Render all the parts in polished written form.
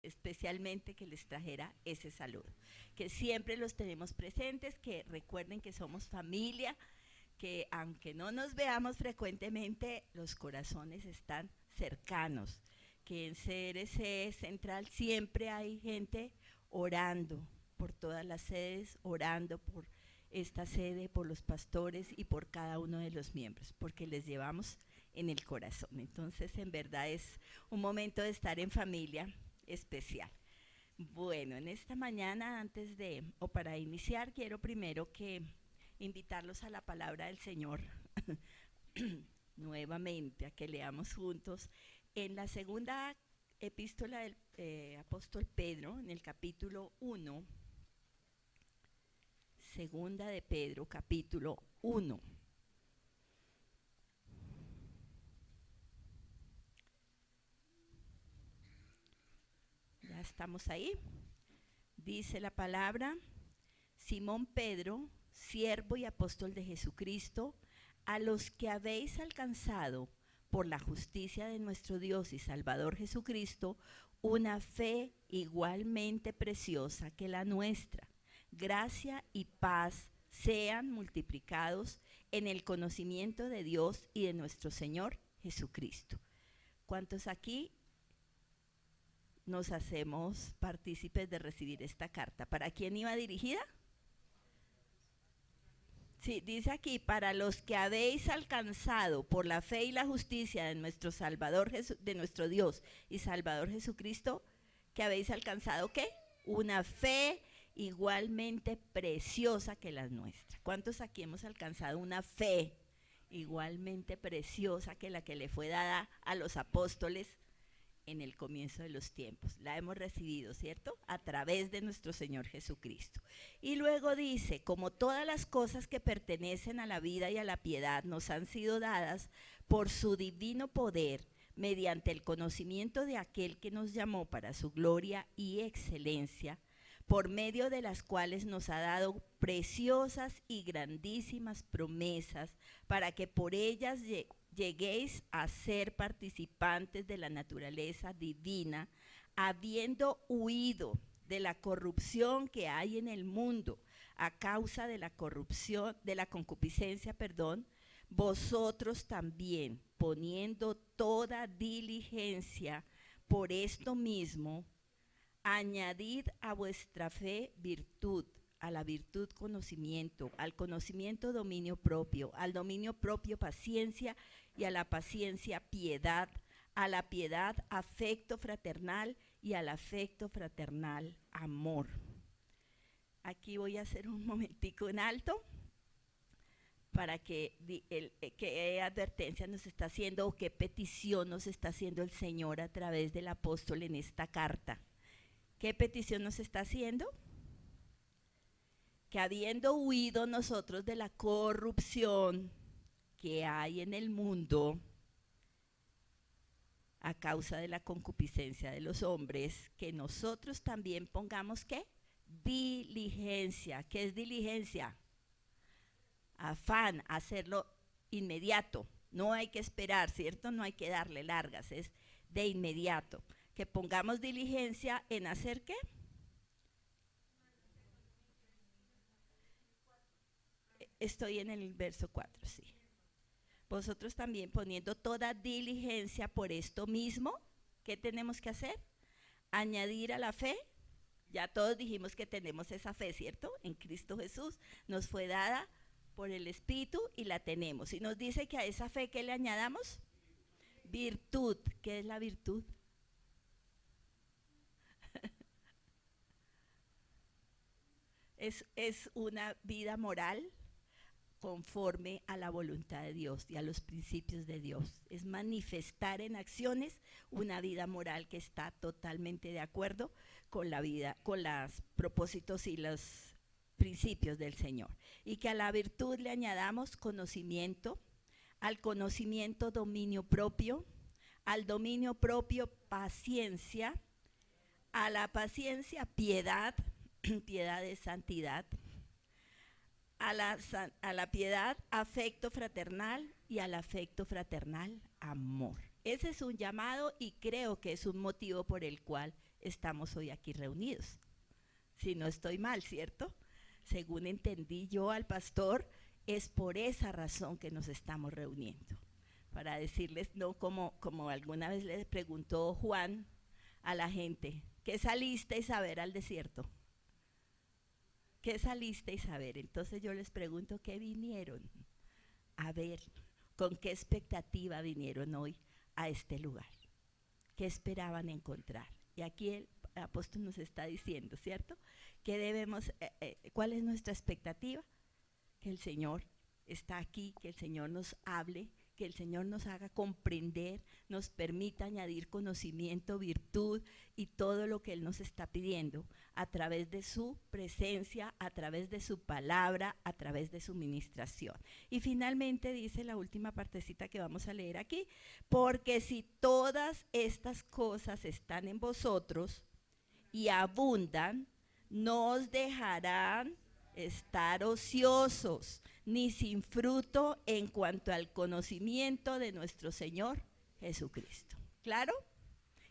especialmente que les trajera ese saludo. Que siempre los tenemos presentes, que recuerden que somos familia, que aunque no nos veamos frecuentemente, los corazones están cercanos, que en CRC Central siempre hay gente orando por todas las sedes, orando por esta sede, por los pastores y por cada uno de los miembros, porque les llevamos en el corazón. Entonces, en verdad es un momento de estar en familia especial. Bueno, en esta mañana, para iniciar, quiero primero que invitarlos a la palabra del Señor nuevamente, a que leamos juntos en la segunda epístola del apóstol Pedro, en el capítulo 1, segunda de Pedro, capítulo 1. Ya estamos ahí. Dice la palabra: Simón Pedro, siervo y apóstol de Jesucristo, a los que habéis alcanzado por la justicia de nuestro Dios y Salvador Jesucristo una fe igualmente preciosa que la nuestra. Gracia y paz sean multiplicados en el conocimiento de Dios y de nuestro Señor Jesucristo. ¿Cuántos aquí nos hacemos partícipes de recibir esta carta? ¿Para quién iba dirigida? Sí, dice aquí: para los que habéis alcanzado por la fe y la justicia de nuestro Salvador, de nuestro Dios y Salvador Jesucristo, que habéis alcanzado ¿qué? Una fe igualmente preciosa que la nuestra. ¿Cuántos aquí hemos alcanzado una fe igualmente preciosa que la que le fue dada a los apóstoles en el comienzo de los tiempos? La hemos recibido, ¿cierto? A través de nuestro Señor Jesucristo. Y luego dice: como todas las cosas que pertenecen a la vida y a la piedad nos han sido dadas por su divino poder, mediante el conocimiento de aquel que nos llamó para su gloria y excelencia, por medio de las cuales nos ha dado preciosas y grandísimas promesas, para que por ellas lleguéis a ser participantes de la naturaleza divina, habiendo huido de la corrupción que hay en el mundo a causa de la corrupción, de la concupiscencia, vosotros también, poniendo toda diligencia por esto mismo, añadid a vuestra fe virtud, a la virtud conocimiento, al conocimiento dominio propio, al dominio propio paciencia, y a la paciencia piedad, a la piedad afecto fraternal, y al afecto fraternal amor. Aquí voy a hacer un momentico en alto para que qué advertencia nos está haciendo, o qué petición nos está haciendo el Señor a través del apóstol en esta carta. ¿Qué petición nos está haciendo? Que habiendo huido nosotros de la corrupción que hay en el mundo a causa de la concupiscencia de los hombres, que nosotros también pongamos ¿qué? Diligencia. ¿Qué es diligencia? Afán, hacerlo inmediato. No hay que esperar, ¿cierto? No hay que darle largas, es de inmediato. Que pongamos diligencia en hacer ¿qué? Estoy en el verso 4, sí. Vosotros también poniendo toda diligencia por esto mismo, ¿qué tenemos que hacer? Añadir a la fe. Ya todos dijimos que tenemos esa fe, ¿cierto? En Cristo Jesús nos fue dada por el Espíritu y la tenemos. Y nos dice que a esa fe, ¿qué le añadamos? Virtud. ¿Qué es la virtud? Es una vida moral conforme a la voluntad de Dios y a los principios de Dios. Es manifestar en acciones una vida moral que está totalmente de acuerdo con la vida, con los propósitos y los principios del Señor. Y que a la virtud le añadamos conocimiento, al conocimiento dominio propio, al dominio propio paciencia, a la paciencia piedad, piedad es santidad, a la piedad afecto fraternal, y al afecto fraternal amor. Ese es un llamado y creo que es un motivo por el cual estamos hoy aquí reunidos. Si no estoy mal, ¿cierto? Según entendí yo al pastor, es por esa razón que nos estamos reuniendo. Para decirles, no como alguna vez le preguntó Juan a la gente, ¿qué salisteis a ver al desierto? ¿Qué salisteis a ver? Entonces yo les pregunto, ¿qué vinieron a ver? ¿Con qué expectativa vinieron hoy a este lugar? ¿Qué esperaban encontrar? Y aquí el apóstol nos está diciendo, ¿cierto? ¿Qué debemos, cuál es nuestra expectativa? Que el Señor está aquí, que el Señor nos hable, que el Señor nos haga comprender, nos permita añadir conocimiento, virtud y todo lo que Él nos está pidiendo a través de su presencia, a través de su palabra, a través de su ministración. Y finalmente dice la última partecita que vamos a leer aquí, porque si todas estas cosas están en vosotros y abundan, no os dejarán estar ociosos ni sin fruto en cuanto al conocimiento de nuestro Señor Jesucristo. ¿Claro?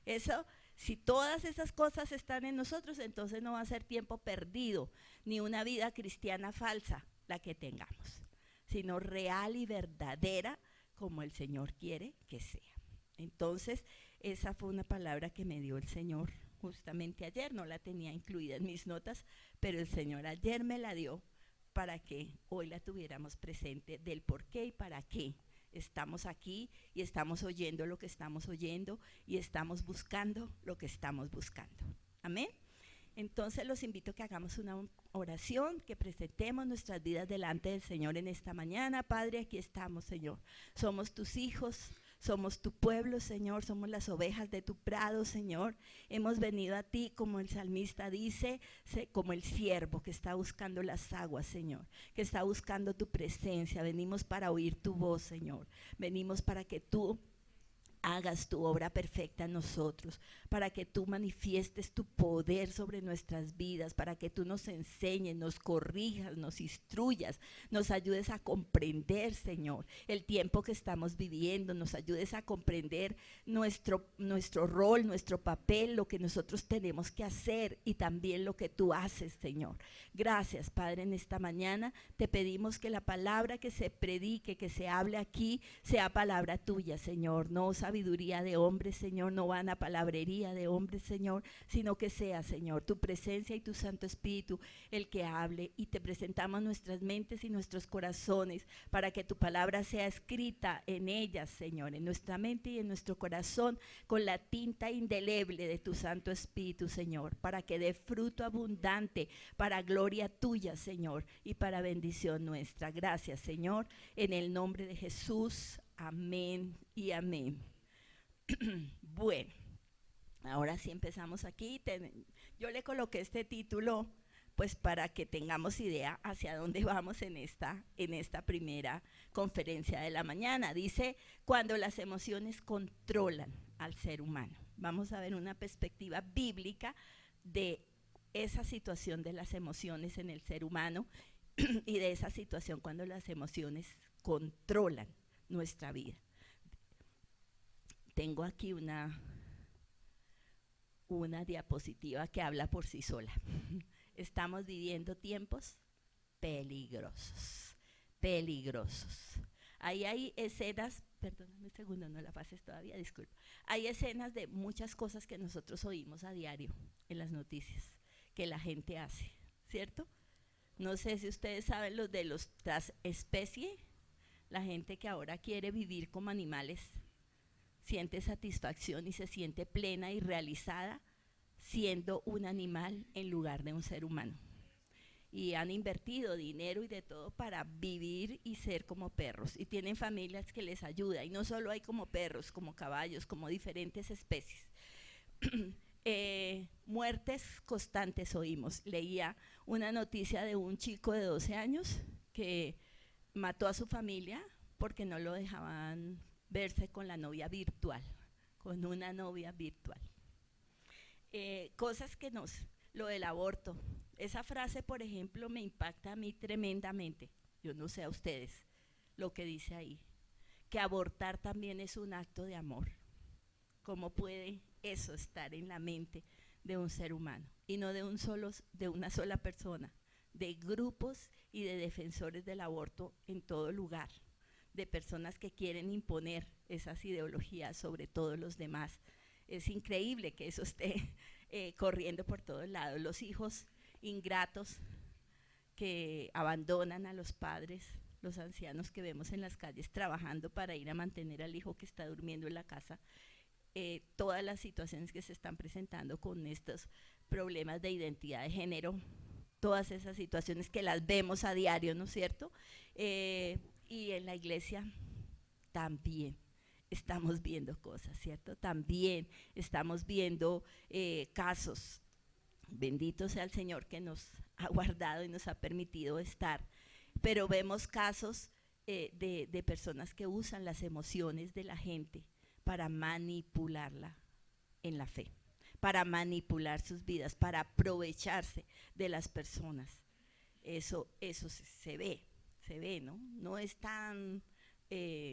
Eso, si todas esas cosas están en nosotros, entonces no va a ser tiempo perdido, ni una vida cristiana falsa la que tengamos, sino real y verdadera como el Señor quiere que sea. Entonces, esa fue una palabra que me dio el Señor justamente ayer, no la tenía incluida en mis notas, pero el Señor ayer me la dio para que hoy la tuviéramos presente del por qué y para qué estamos aquí y estamos oyendo lo que estamos oyendo y estamos buscando lo que estamos buscando. Amén. Entonces los invito a que hagamos una oración, que presentemos nuestras vidas delante del Señor en esta mañana. Padre, aquí estamos, Señor. Somos tus hijos. Somos tu pueblo, Señor, somos las ovejas de tu prado, Señor. Hemos venido a ti, como el salmista dice, como el siervo que está buscando las aguas, Señor, que está buscando tu presencia. Venimos para oír tu voz, Señor. Venimos para que tú hagas tu obra perfecta en nosotros, para que tú manifiestes tu poder sobre nuestras vidas, para que tú nos enseñes, nos corrijas, nos instruyas, nos ayudes a comprender, Señor, el tiempo que estamos viviendo, nos ayudes a comprender nuestro rol, nuestro papel, lo que nosotros tenemos que hacer y también lo que tú haces, Señor. Gracias, Padre, en esta mañana te pedimos que la palabra que se predique, que se hable aquí, sea palabra tuya, Señor, no sabiduría de hombres, Señor, no vana palabrería de hombres, Señor, sino que sea, Señor, tu presencia y tu Santo Espíritu el que hable, y te presentamos nuestras mentes y nuestros corazones para que tu palabra sea escrita en ellas, Señor, en nuestra mente y en nuestro corazón con la tinta indeleble de tu Santo Espíritu, Señor, para que dé fruto abundante para gloria tuya, Señor, y para bendición nuestra. Gracias, Señor, en el nombre de Jesús. Amén y amén. Bueno, ahora sí empezamos aquí. Yo le coloqué este título pues para que tengamos idea hacia dónde vamos en esta primera conferencia de la mañana. Dice, cuando las emociones controlan al ser humano. Vamos a ver una perspectiva bíblica de esa situación de las emociones en el ser humano y de esa situación cuando las emociones controlan nuestra vida. Tengo aquí una diapositiva que habla por sí sola. Estamos viviendo tiempos peligrosos, peligrosos. Ahí hay escenas, perdóname un segundo, no la pases todavía, disculpa. Hay escenas de muchas cosas que nosotros oímos a diario en las noticias, que la gente hace, ¿cierto? No sé si ustedes saben los de los transespecie, la gente que ahora quiere vivir como animales, siente satisfacción y se siente plena y realizada siendo un animal en lugar de un ser humano. Y han invertido dinero y de todo para vivir y ser como perros. Y tienen familias que les ayudan. Y no solo hay como perros, como caballos, como diferentes especies. Muertes constantes oímos. Leía una noticia de un chico de 12 años que mató a su familia porque no lo dejaban verse con la novia virtual, con una novia virtual. Cosas que lo del aborto, esa frase, por ejemplo, me impacta a mí tremendamente. Yo no sé a ustedes lo que dice ahí, que abortar también es un acto de amor. ¿Cómo puede eso estar en la mente de un ser humano? Y no de una sola persona, de grupos y de defensores del aborto en todo lugar, de personas que quieren imponer esas ideologías sobre todos los demás. Es increíble que eso esté corriendo por todos lados. Los hijos ingratos que abandonan a los padres, los ancianos que vemos en las calles trabajando para ir a mantener al hijo que está durmiendo en la casa, todas las situaciones que se están presentando con estos problemas de identidad de género, todas esas situaciones que las vemos a diario, ¿no es cierto? Y en la iglesia también estamos viendo cosas, ¿cierto? También estamos viendo casos. Bendito sea el Señor que nos ha guardado y nos ha permitido estar, pero vemos casos de personas que usan las emociones de la gente para manipularla en la fe, para manipular sus vidas, para aprovecharse de las personas. Eso se ve, ¿no? No es tan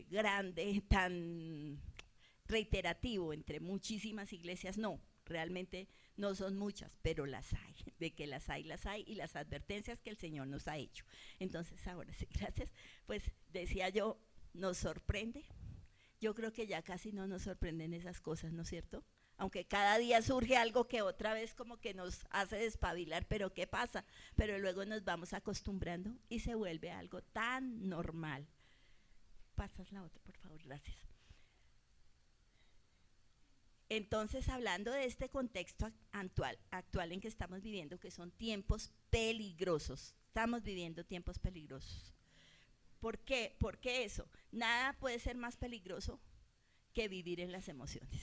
grande, tan reiterativo entre muchísimas iglesias, no, realmente no son muchas, pero las hay, de que las hay, y las advertencias que el Señor nos ha hecho. Entonces, ahora sí, gracias, pues decía yo, nos sorprende. Yo creo que ya casi no nos sorprenden esas cosas, ¿no es cierto? Aunque cada día surge algo que otra vez como que nos hace despabilar, pero ¿qué pasa? Pero luego nos vamos acostumbrando y se vuelve algo tan normal. Pasas la otra, por favor, gracias. Entonces, hablando de este contexto actual en que estamos viviendo, que son tiempos peligrosos, estamos viviendo tiempos peligrosos. ¿Por qué? ¿Por qué eso? Nada puede ser más peligroso que vivir en las emociones,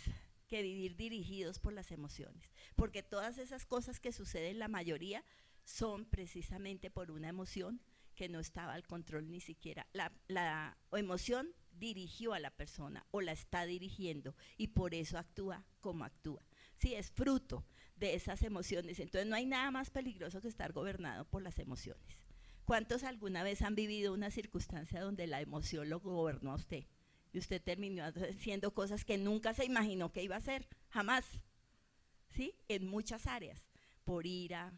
que vivir dirigidos por las emociones, porque todas esas cosas que suceden, la mayoría, son precisamente por una emoción que no estaba al control ni siquiera. La emoción dirigió a la persona o la está dirigiendo y por eso actúa como actúa. Sí, es fruto de esas emociones. Entonces no hay nada más peligroso que estar gobernado por las emociones. ¿Cuántos alguna vez han vivido una circunstancia donde la emoción lo gobernó a usted? Y usted terminó haciendo cosas que nunca se imaginó que iba a hacer, jamás. ¿Sí? En muchas áreas, por ira,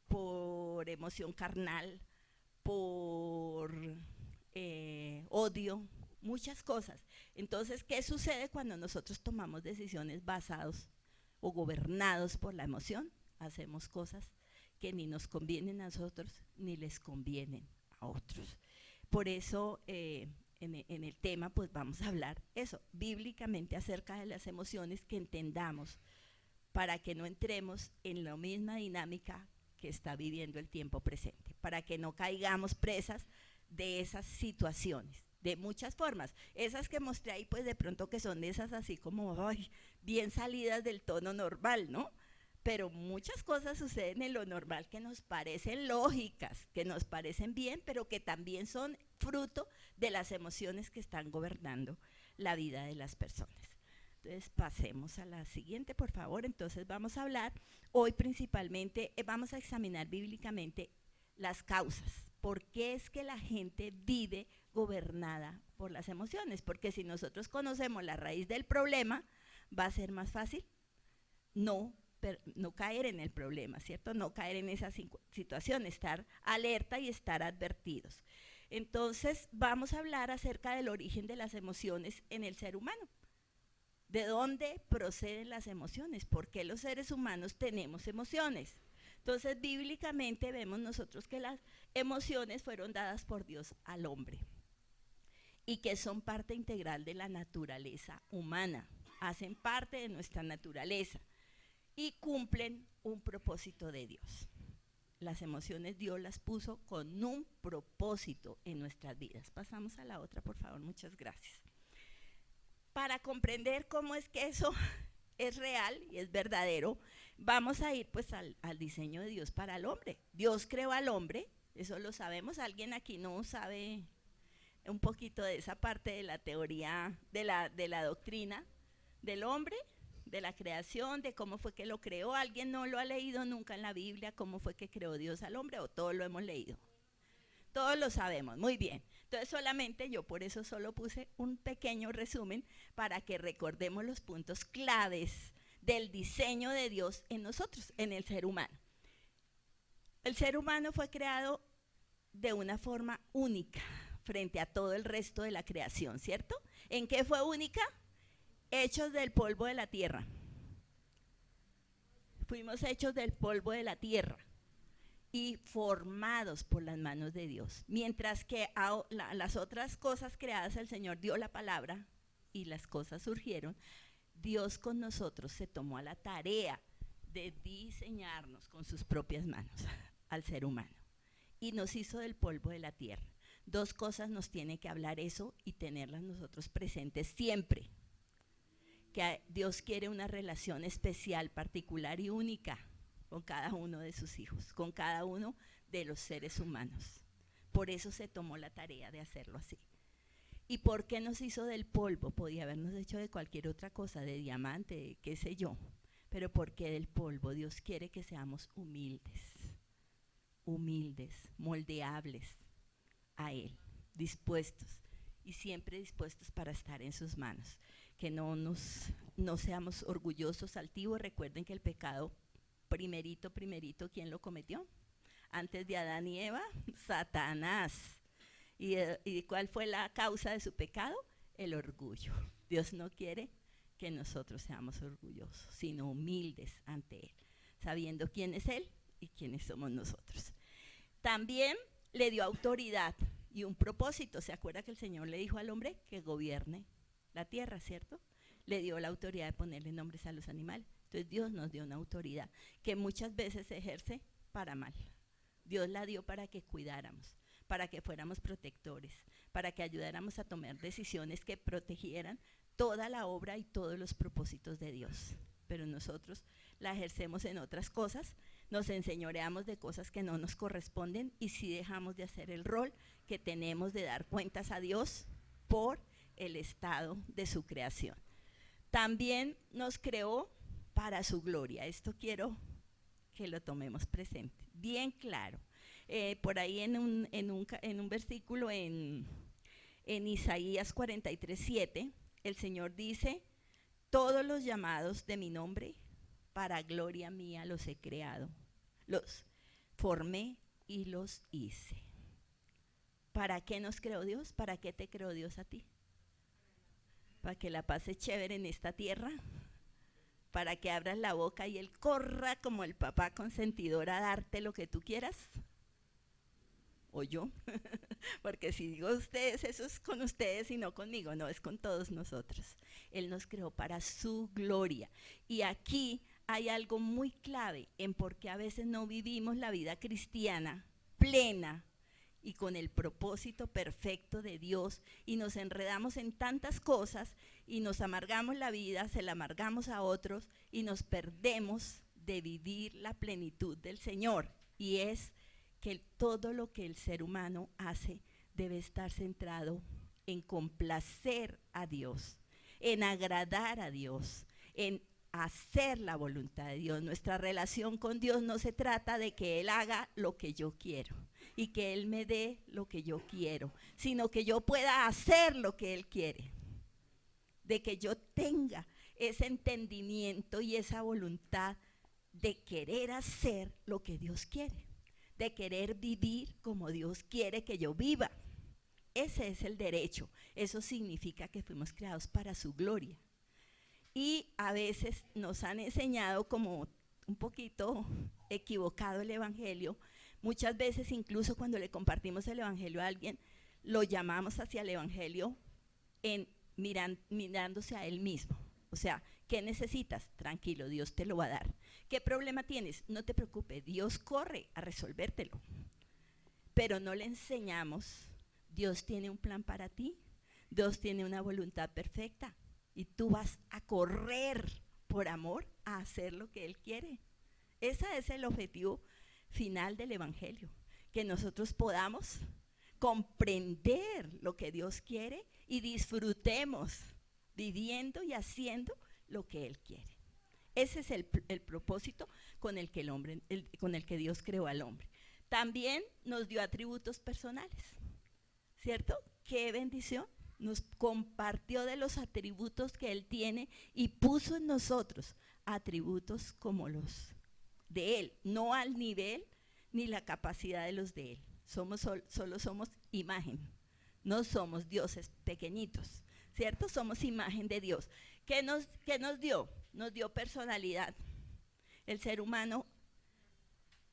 por emoción carnal, por odio, muchas cosas. Entonces, ¿qué sucede cuando nosotros tomamos decisiones basadas o gobernados por la emoción? Hacemos cosas que ni nos convienen a nosotros ni les convienen a otros. Por eso en el tema pues vamos a hablar eso, bíblicamente acerca de las emociones, que entendamos para que no entremos en la misma dinámica que está viviendo el tiempo presente, para que no caigamos presas de esas situaciones, de muchas formas. Esas que mostré ahí pues de pronto que son esas así como ay, bien salidas del tono normal, ¿no? Pero muchas cosas suceden en lo normal que nos parecen lógicas, que nos parecen bien, pero que también son fruto de las emociones que están gobernando la vida de las personas. Entonces pasemos a la siguiente, por favor. Entonces vamos a hablar hoy principalmente, vamos a examinar bíblicamente las causas. ¿Por qué es que la gente vive gobernada por las emociones? Porque si nosotros conocemos la raíz del problema, va a ser más fácil no caer en el problema, ¿cierto? No caer en esa situación, estar alerta y estar advertidos. Entonces, vamos a hablar acerca del origen de las emociones en el ser humano. ¿De dónde proceden las emociones? ¿Por qué los seres humanos tenemos emociones? Entonces, bíblicamente vemos nosotros que las emociones fueron dadas por Dios al hombre y que son parte integral de la naturaleza humana, hacen parte de nuestra naturaleza y cumplen un propósito de Dios. Las emociones Dios las puso con un propósito en nuestras vidas. Pasamos a la otra, por favor, muchas gracias. Para comprender cómo es que eso es real y es verdadero, vamos a ir pues al diseño de Dios para el hombre. Dios creó al hombre, eso lo sabemos. ¿Alguien aquí no sabe un poquito de esa parte de la teoría, de la doctrina del hombre? De la creación, de cómo fue que lo creó. ¿Alguien no lo ha leído nunca en la Biblia, cómo fue que creó Dios al hombre, o todos lo hemos leído? Todos lo sabemos, muy bien. Entonces solamente yo por eso solo puse un pequeño resumen para que recordemos los puntos claves del diseño de Dios en nosotros, en el ser humano. El ser humano fue creado de una forma única frente a todo el resto de la creación, ¿cierto? ¿En qué fue única? Hechos del polvo de la tierra. Fuimos hechos del polvo de la tierra y formados por las manos de Dios. Mientras que a las otras cosas creadas el Señor dio la palabra y las cosas surgieron, Dios con nosotros se tomó a la tarea de diseñarnos con sus propias manos al ser humano y nos hizo del polvo de la tierra. Dos cosas nos tiene que hablar eso y tenerlas nosotros presentes siempre. Que Dios quiere una relación especial, particular y única con cada uno de sus hijos, con cada uno de los seres humanos. Por eso se tomó la tarea de hacerlo así. ¿Y por qué nos hizo del polvo? Podía habernos hecho de cualquier otra cosa, de diamante, de qué sé yo. Pero ¿por qué del polvo? Dios quiere que seamos humildes, moldeables a Él, dispuestos y siempre dispuestos para estar en sus manos. Que no seamos orgullosos, altivos. Recuerden que el pecado primerito, ¿quién lo cometió? Antes de Adán y Eva, Satanás. ¿Y cuál fue la causa de su pecado? El orgullo. Dios no quiere que nosotros seamos orgullosos, sino humildes ante Él, sabiendo quién es Él y quiénes somos nosotros. También le dio autoridad y un propósito. ¿Se acuerda que el Señor le dijo al hombre que gobierne la tierra, cierto? Le dio la autoridad de ponerle nombres a los animales. Entonces Dios nos dio una autoridad que muchas veces se ejerce para mal. Dios la dio para que cuidáramos, para que fuéramos protectores, para que ayudáramos a tomar decisiones que protegieran toda la obra y todos los propósitos de Dios. Pero nosotros la ejercemos en otras cosas, nos enseñoreamos de cosas que no nos corresponden y sí dejamos de hacer el rol que tenemos de dar cuentas a Dios por el estado de su creación. También nos creó para su gloria. Esto quiero que lo tomemos presente, bien claro. Por ahí en un versículo en Isaías 43:7, el Señor dice: todos los llamados de mi nombre, para gloria mía los he creado, los formé y los hice. ¿Para qué nos creó Dios? ¿Para qué te creó Dios a ti? Para que la pases chévere en esta tierra, para que abras la boca y Él corra como el papá consentidor a darte lo que tú quieras. O yo, porque si digo ustedes, eso es con ustedes y no conmigo, no, es con todos nosotros. Él nos creó para su gloria. Y aquí hay algo muy clave en por qué a veces no vivimos la vida cristiana plena y con el propósito perfecto de Dios, y nos enredamos en tantas cosas y nos amargamos la vida, se la amargamos a otros y nos perdemos de vivir la plenitud del Señor. Y es que todo lo que el ser humano hace debe estar centrado en complacer a Dios, en agradar a Dios, en hacer la voluntad de Dios. Nuestra relación con Dios no se trata de que Él haga lo que yo quiero y que Él me dé lo que yo quiero, sino que yo pueda hacer lo que Él quiere, de que yo tenga ese entendimiento y esa voluntad de querer hacer lo que Dios quiere, de querer vivir como Dios quiere que yo viva. Ese es el derecho. Eso significa que fuimos creados para su gloria. Y a veces nos han enseñado como un poquito equivocado el evangelio. Muchas veces incluso cuando le compartimos el evangelio a alguien, lo llamamos hacia el evangelio mirándose a él mismo. O sea, ¿qué necesitas? Tranquilo, Dios te lo va a dar. ¿Qué problema tienes? No te preocupes, Dios corre a resolvértelo. Pero no le enseñamos, Dios tiene un plan para ti, Dios tiene una voluntad perfecta y tú vas a correr por amor a hacer lo que Él quiere. Ese es el objetivo final del evangelio, que nosotros podamos comprender lo que Dios quiere y disfrutemos viviendo y haciendo lo que Él quiere. Ese es el propósito con el que con el que Dios creó al hombre. También nos dio atributos personales, ¿cierto? qué bendición. Nos compartió de los atributos que Él tiene y puso en nosotros atributos como los de Él, no al nivel ni la capacidad de los de Él. Solo somos imagen, no somos dioses pequeñitos, ¿cierto? Somos imagen de Dios. ¿Qué nos dio? Nos dio personalidad. El ser humano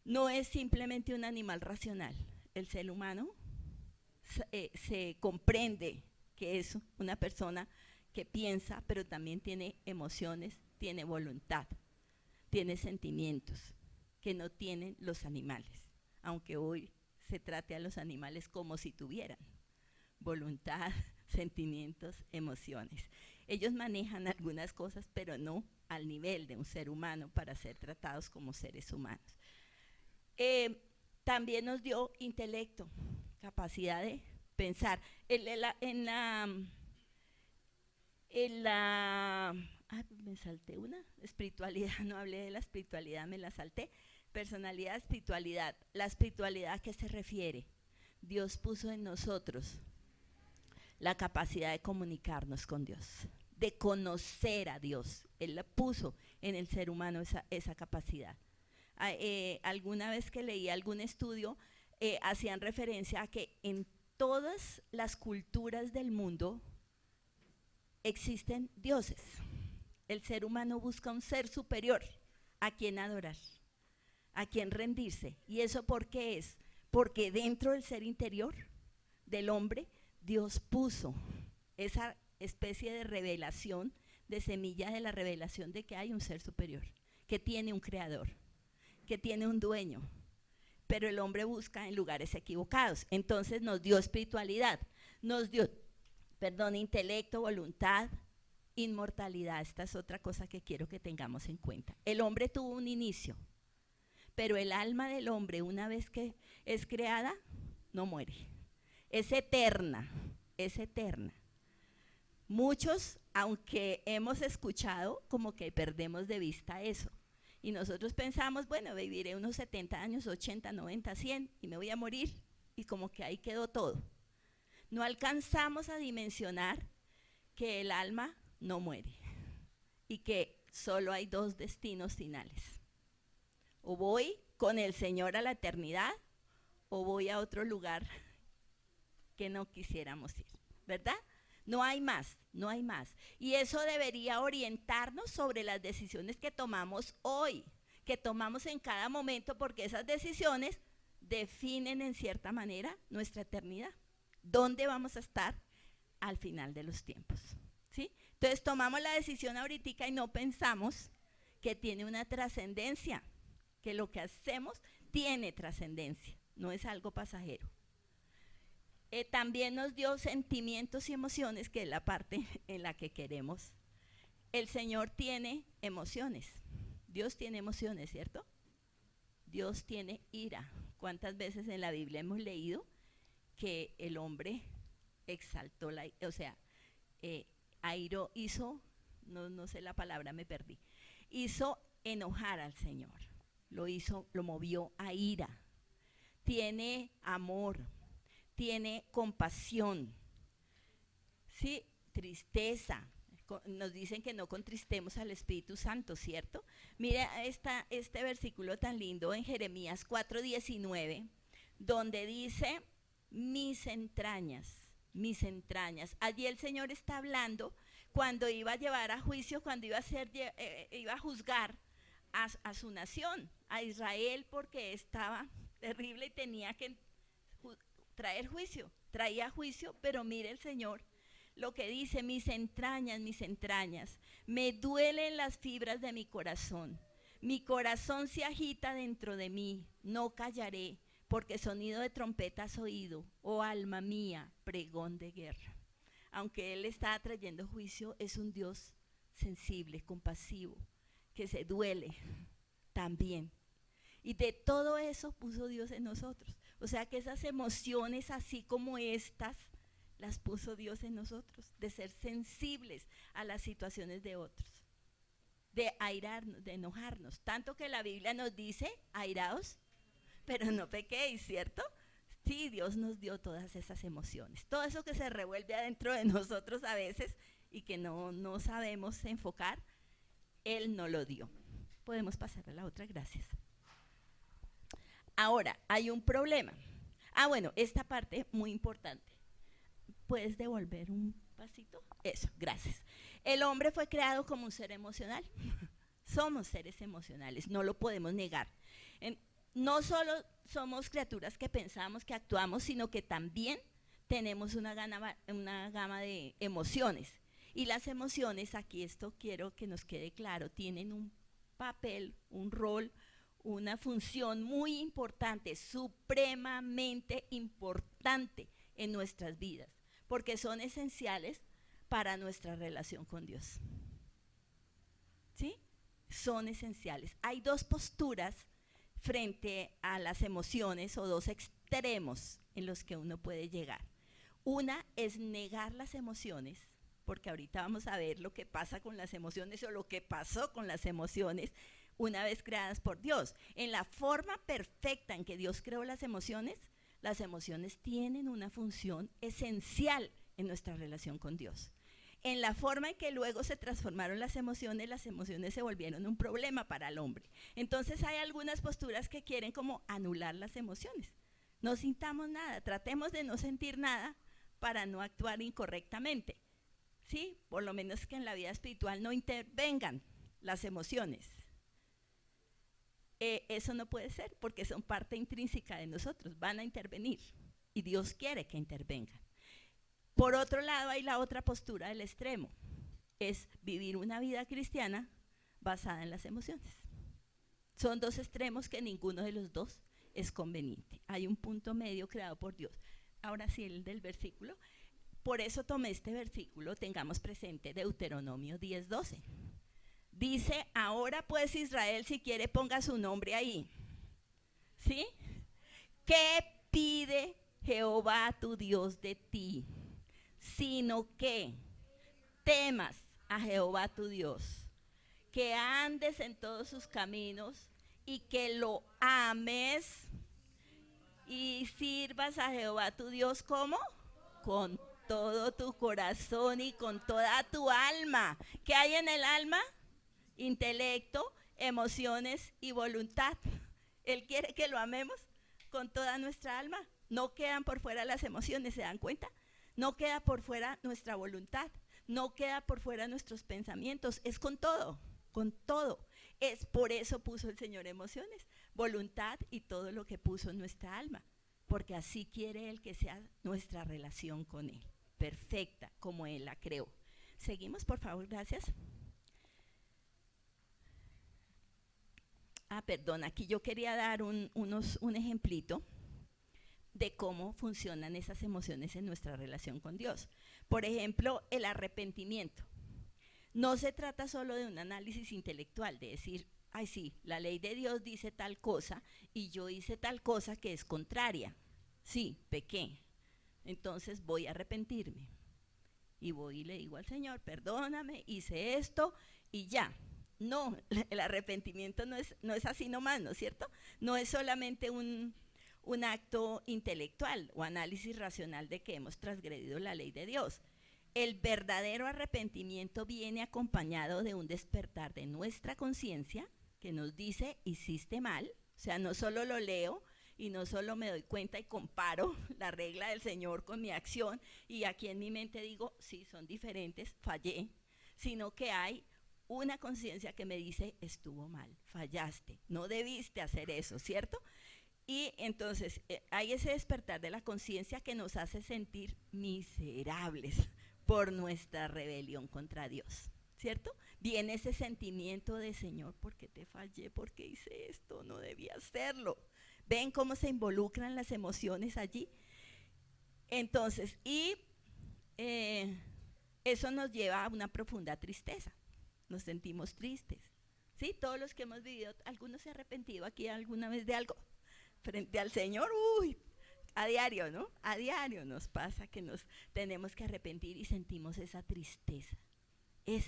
no es simplemente un animal racional. El ser humano se comprende que es una persona que piensa, pero también tiene emociones, tiene voluntad, tiene sentimientos que no tienen los animales, aunque hoy se trate a los animales como si tuvieran voluntad, sentimientos, emociones. Ellos manejan algunas cosas, pero no al nivel de un ser humano para ser tratados como seres humanos. También nos dio intelecto, capacidad de pensar. Me salté una, espiritualidad, no hablé de la espiritualidad, me la salté. Personalidad, espiritualidad. La espiritualidad, ¿a qué se refiere? Dios puso en nosotros la capacidad de comunicarnos con Dios, de conocer a Dios. Él la puso en el ser humano esa capacidad. Alguna vez que leí algún estudio, hacían referencia a que en todas las culturas del mundo existen dioses. El ser humano busca un ser superior a quien adorar, a quien rendirse. ¿Y eso por qué es? Porque dentro del ser interior del hombre, Dios puso esa especie de revelación, de semilla de la revelación de que hay un ser superior, que tiene un creador, que tiene un dueño, pero el hombre busca en lugares equivocados. Entonces nos dio espiritualidad, nos dio, intelecto, voluntad, inmortalidad. Esta es otra cosa que quiero que tengamos en cuenta. El hombre tuvo un inicio, pero el alma del hombre, una vez que es creada, no muere. Es eterna, es eterna. Muchos, aunque hemos escuchado, como que perdemos de vista eso. Y nosotros pensamos, bueno, viviré unos 70 años, 80, 90, 100 y me voy a morir. Y como que ahí quedó todo. No alcanzamos a dimensionar que el alma no muere y que solo hay dos destinos finales. O voy con el Señor a la eternidad o voy a otro lugar que no quisiéramos ir, ¿verdad? No hay más, no hay más. Y eso debería orientarnos sobre las decisiones que tomamos hoy, que tomamos en cada momento, porque esas decisiones definen en cierta manera nuestra eternidad. ¿Dónde vamos a estar al final de los tiempos? ¿Sí? Entonces tomamos la decisión ahorita y no pensamos que tiene una trascendencia, que lo que hacemos tiene trascendencia, no es algo pasajero. También nos dio sentimientos y emociones, que es la parte en la que queremos. El Señor tiene emociones. Dios tiene emociones, ¿cierto? Dios tiene ira. ¿Cuántas veces en la Biblia hemos leído que el hombre exaltó airó, no sé la palabra, me perdí. Hizo enojar al Señor. Lo movió a ira. Tiene amor. Tiene compasión, ¿sí? Tristeza. Nos dicen que no contristemos al Espíritu Santo, ¿cierto? Mira este versículo tan lindo en Jeremías 4:19, donde dice, mis entrañas, mis entrañas. Allí el Señor está hablando cuando iba a llevar a juicio, cuando iba a juzgar a su nación, a Israel, porque estaba terrible y tenía que traer juicio, traía juicio, pero mire el Señor lo que dice, mis entrañas, me duelen las fibras de mi corazón se agita dentro de mí, no callaré, porque sonido de trompeta has oído, oh alma mía, pregón de guerra. Aunque Él está trayendo juicio, es un Dios sensible, compasivo, que se duele también. Y de todo eso puso Dios en nosotros. O sea que esas emociones así como estas, las puso Dios en nosotros, de ser sensibles a las situaciones de otros, de airarnos, de enojarnos. Tanto que la Biblia nos dice, airaos, pero no pequéis, ¿cierto? Sí, Dios nos dio todas esas emociones. Todo eso que se revuelve adentro de nosotros a veces y que no sabemos enfocar, Él nos lo dio. Podemos pasar a la otra, gracias. Ahora, hay un problema. Bueno, esta parte muy importante. ¿Puedes devolver un pasito? Eso, gracias. El hombre fue creado como un ser emocional. Somos seres emocionales, no lo podemos negar. No solo somos criaturas que pensamos, que actuamos, sino que también tenemos una gama de emociones. Y las emociones, aquí esto quiero que nos quede claro, tienen un papel, un rol, una función muy importante, supremamente importante en nuestras vidas, porque son esenciales para nuestra relación con Dios. ¿Sí? Son esenciales. Hay dos posturas frente a las emociones o dos extremos en los que uno puede llegar. Una es negar las emociones, porque ahorita vamos a ver lo que pasa con las emociones o lo que pasó con las emociones una vez creadas por Dios. En la forma perfecta en que Dios creó las emociones tienen una función esencial en nuestra relación con Dios. En la forma en que luego se transformaron las emociones se volvieron un problema para el hombre. Entonces hay algunas posturas que quieren como anular las emociones. No sintamos nada, tratemos de no sentir nada para no actuar incorrectamente. ¿Sí? Por lo menos que en la vida espiritual no intervengan las emociones. Eso no puede ser porque son parte intrínseca de nosotros, van a intervenir y Dios quiere que intervengan. Por otro lado, hay la otra postura del extremo, es vivir una vida cristiana basada en las emociones. Son dos extremos que ninguno de los dos es conveniente. Hay un punto medio creado por Dios. Ahora sí, el del versículo. Por eso tomé este versículo, tengamos presente Deuteronomio 10:12. Dice, ahora pues Israel, si quiere ponga su nombre ahí. ¿Sí? ¿Qué pide Jehová tu Dios de ti? Sino que temas a Jehová tu Dios, que andes en todos sus caminos y que lo ames y sirvas a Jehová tu Dios, ¿cómo? Con todo tu corazón y con toda tu alma. ¿Qué hay en el alma? Intelecto, emociones y voluntad. Él quiere que lo amemos con toda nuestra alma. No quedan por fuera las emociones, ¿se dan cuenta? No queda por fuera nuestra voluntad, no queda por fuera nuestros pensamientos, es con todo, con todo. Es por eso puso el Señor emociones, voluntad y todo lo que puso en nuestra alma, porque así quiere Él que sea nuestra relación con Él, perfecta como Él la creó. Seguimos, por favor, gracias. Perdón, aquí yo quería dar un ejemplito de cómo funcionan esas emociones en nuestra relación con Dios. Por ejemplo, el arrepentimiento. No se trata solo de un análisis intelectual, de decir, ay sí, la ley de Dios dice tal cosa y yo hice tal cosa que es contraria. Sí, pequé, entonces voy a arrepentirme. Y voy y le digo al Señor, perdóname, hice esto y ya. No, el arrepentimiento no es así nomás, ¿no es cierto? No es solamente un acto intelectual o análisis racional de que hemos transgredido la ley de Dios. El verdadero arrepentimiento viene acompañado de un despertar de nuestra conciencia que nos dice, hiciste mal. O sea, no solo lo leo y no solo me doy cuenta y comparo la regla del Señor con mi acción y aquí en mi mente digo, sí, son diferentes, fallé, sino que hay una conciencia que me dice, estuvo mal, fallaste, no debiste hacer eso, ¿cierto? Y entonces hay ese despertar de la conciencia que nos hace sentir miserables por nuestra rebelión contra Dios, ¿cierto? Viene ese sentimiento de Señor, ¿por qué te fallé? ¿Por qué hice esto? No debía hacerlo. ¿Ven cómo se involucran las emociones allí? Entonces, eso nos lleva a una profunda tristeza. Nos sentimos tristes. ¿Sí? Todos los que hemos vivido, ¿alguno se ha arrepentido aquí alguna vez de algo? Frente al Señor, a diario, ¿no? A diario nos pasa que nos tenemos que arrepentir y sentimos esa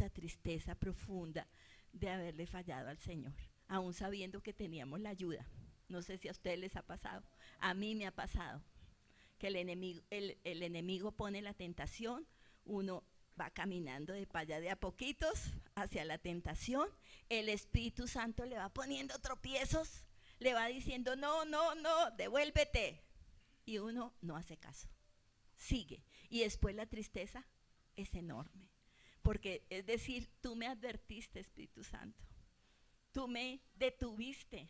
tristeza profunda de haberle fallado al Señor, aún sabiendo que teníamos la ayuda. No sé si a ustedes les ha pasado, a mí me ha pasado. que el enemigo pone la tentación, uno va caminando de para allá de a poquitos hacia la tentación, el Espíritu Santo le va poniendo tropiezos, le va diciendo, no, no, no, devuélvete. Y uno no hace caso, sigue. Y después la tristeza es enorme. Porque es decir, tú me advertiste, Espíritu Santo, tú me detuviste,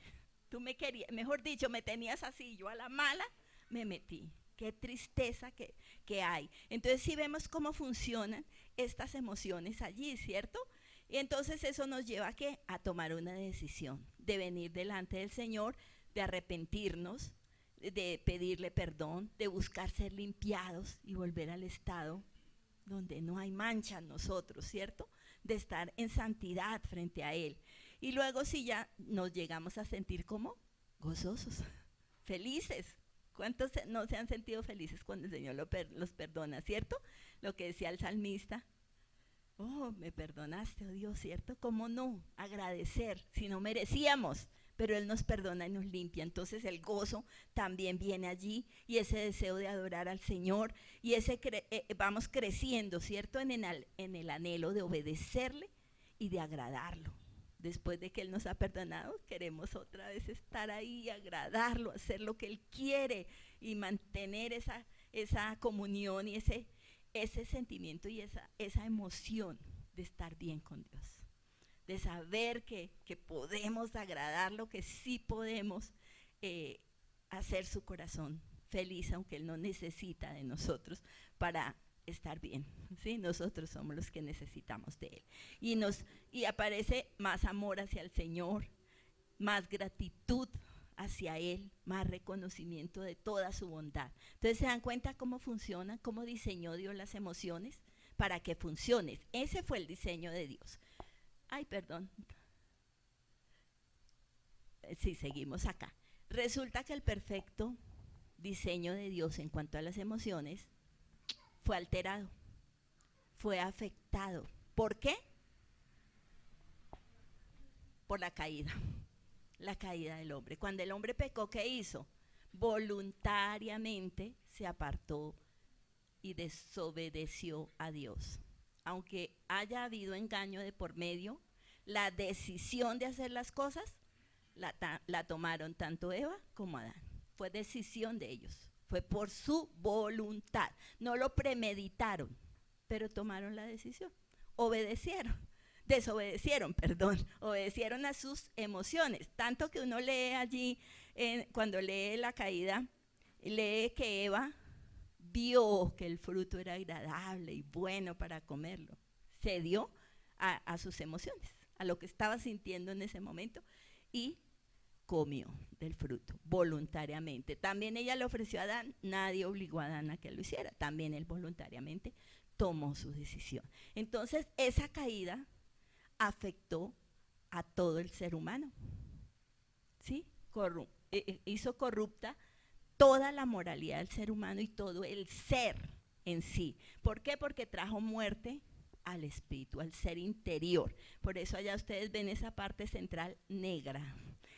tú me querías, mejor dicho, me tenías así, yo a la mala me metí. Qué tristeza que hay. Entonces sí vemos cómo funcionan estas emociones allí, ¿cierto? Y entonces eso nos lleva a ¿qué? A tomar una decisión, de venir delante del Señor, de arrepentirnos, de pedirle perdón, de buscar ser limpiados y volver al estado donde no hay mancha en nosotros, ¿cierto? De estar en santidad frente a Él. Y luego si ya nos llegamos a sentir como gozosos, felices. ¿Cuántos no se han sentido felices cuando el Señor los perdona, cierto? Lo que decía el salmista, oh, me perdonaste, oh Dios, ¿cierto? ¿Cómo no? Agradecer, si no merecíamos, pero Él nos perdona y nos limpia. Entonces el gozo también viene allí y ese deseo de adorar al Señor y vamos creciendo, ¿cierto? En el anhelo de obedecerle y de agradarlo. Después de que Él nos ha perdonado, queremos otra vez estar ahí, agradarlo, hacer lo que Él quiere y mantener esa comunión y ese sentimiento y esa emoción de estar bien con Dios. De saber que podemos agradarlo, que sí podemos hacer su corazón feliz, aunque Él no necesita de nosotros para estar bien, ¿sí? Nosotros somos los que necesitamos de Él. Y aparece más amor hacia el Señor, más gratitud hacia Él, más reconocimiento de toda su bondad. Entonces se dan cuenta cómo funcionan, cómo diseñó Dios las emociones para que funcionen. Ese fue el diseño de Dios. Ay, perdón. Sí, seguimos acá. Resulta que el perfecto diseño de Dios en cuanto a las emociones fue alterado, fue afectado. ¿Por qué? Por la caída del hombre. Cuando el hombre pecó, ¿qué hizo? Voluntariamente se apartó y desobedeció a Dios. Aunque haya habido engaño de por medio, la decisión de hacer las cosas la tomaron tanto Eva como Adán. Fue decisión de ellos, fue por su voluntad. No lo premeditaron, pero tomaron la decisión, obedecieron a sus emociones. Tanto que uno lee allí, cuando lee la caída, lee que Eva vio que el fruto era agradable y bueno para comerlo. Se dio a sus emociones, a lo que estaba sintiendo en ese momento y comió del fruto voluntariamente. También ella le ofreció a Adán, nadie obligó a Adán a que lo hiciera, también él voluntariamente tomó su decisión. Entonces esa caída afectó a todo el ser humano, ¿sí? Hizo corrupta toda la moralidad del ser humano y todo el ser en sí. ¿Por qué? Porque trajo muerte al espíritu, al ser interior. Por eso allá ustedes ven esa parte central negra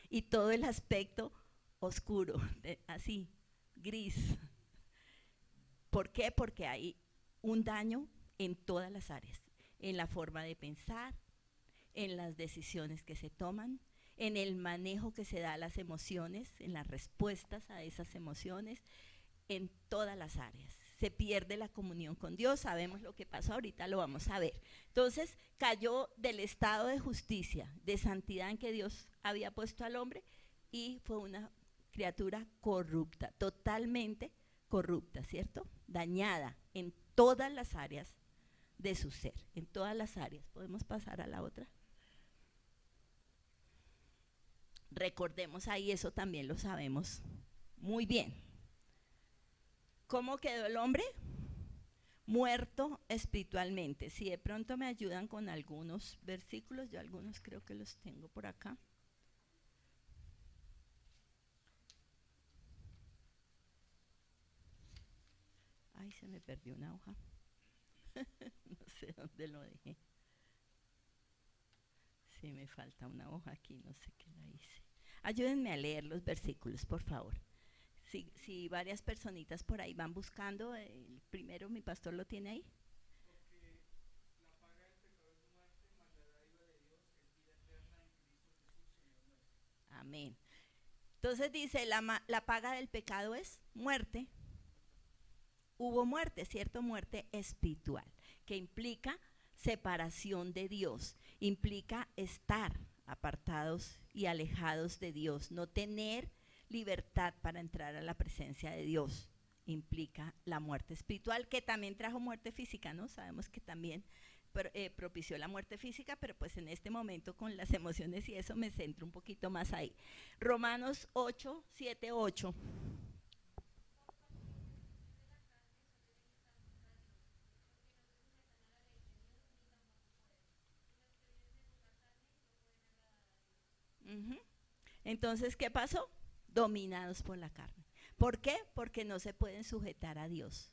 y todo el aspecto oscuro, así, gris. ¿Por qué? Porque hay un daño en todas las áreas, en la forma de pensar, en las decisiones que se toman, en el manejo que se da a las emociones, en las respuestas a esas emociones, en todas las áreas. Se pierde la comunión con Dios, sabemos lo que pasó, ahorita lo vamos a ver. Entonces cayó del estado de justicia, de santidad en que Dios había puesto al hombre y fue una criatura corrupta, totalmente corrupta, ¿cierto? Dañada en todas las áreas de su ser, en todas las áreas. ¿Podemos pasar a la otra? Recordemos ahí, eso también lo sabemos muy bien. ¿Cómo quedó el hombre? Muerto espiritualmente. Si de pronto me ayudan con algunos versículos, yo algunos creo que los tengo por acá. Ay, se me perdió una hoja. No sé dónde lo dejé. Sí, me falta una hoja aquí, no sé qué la hice. Ayúdenme a leer los versículos, por favor. Si varias personitas por ahí van buscando, el primero mi pastor lo tiene ahí. Amén. Entonces dice, la paga del pecado es muerte. Hubo muerte, ¿cierto? Muerte espiritual, que implica separación de Dios, implica estar apartados y alejados de Dios, no tener libertad para entrar a la presencia de Dios. Implica la muerte espiritual, que también trajo muerte física, ¿no? Sabemos que también propició la muerte física, pero pues en este momento con las emociones y eso me centro un poquito más ahí. Romanos 8, 7, 8. Uh-huh. Entonces, ¿qué pasó? Dominados por la carne. ¿Por qué? Porque no se pueden sujetar a Dios.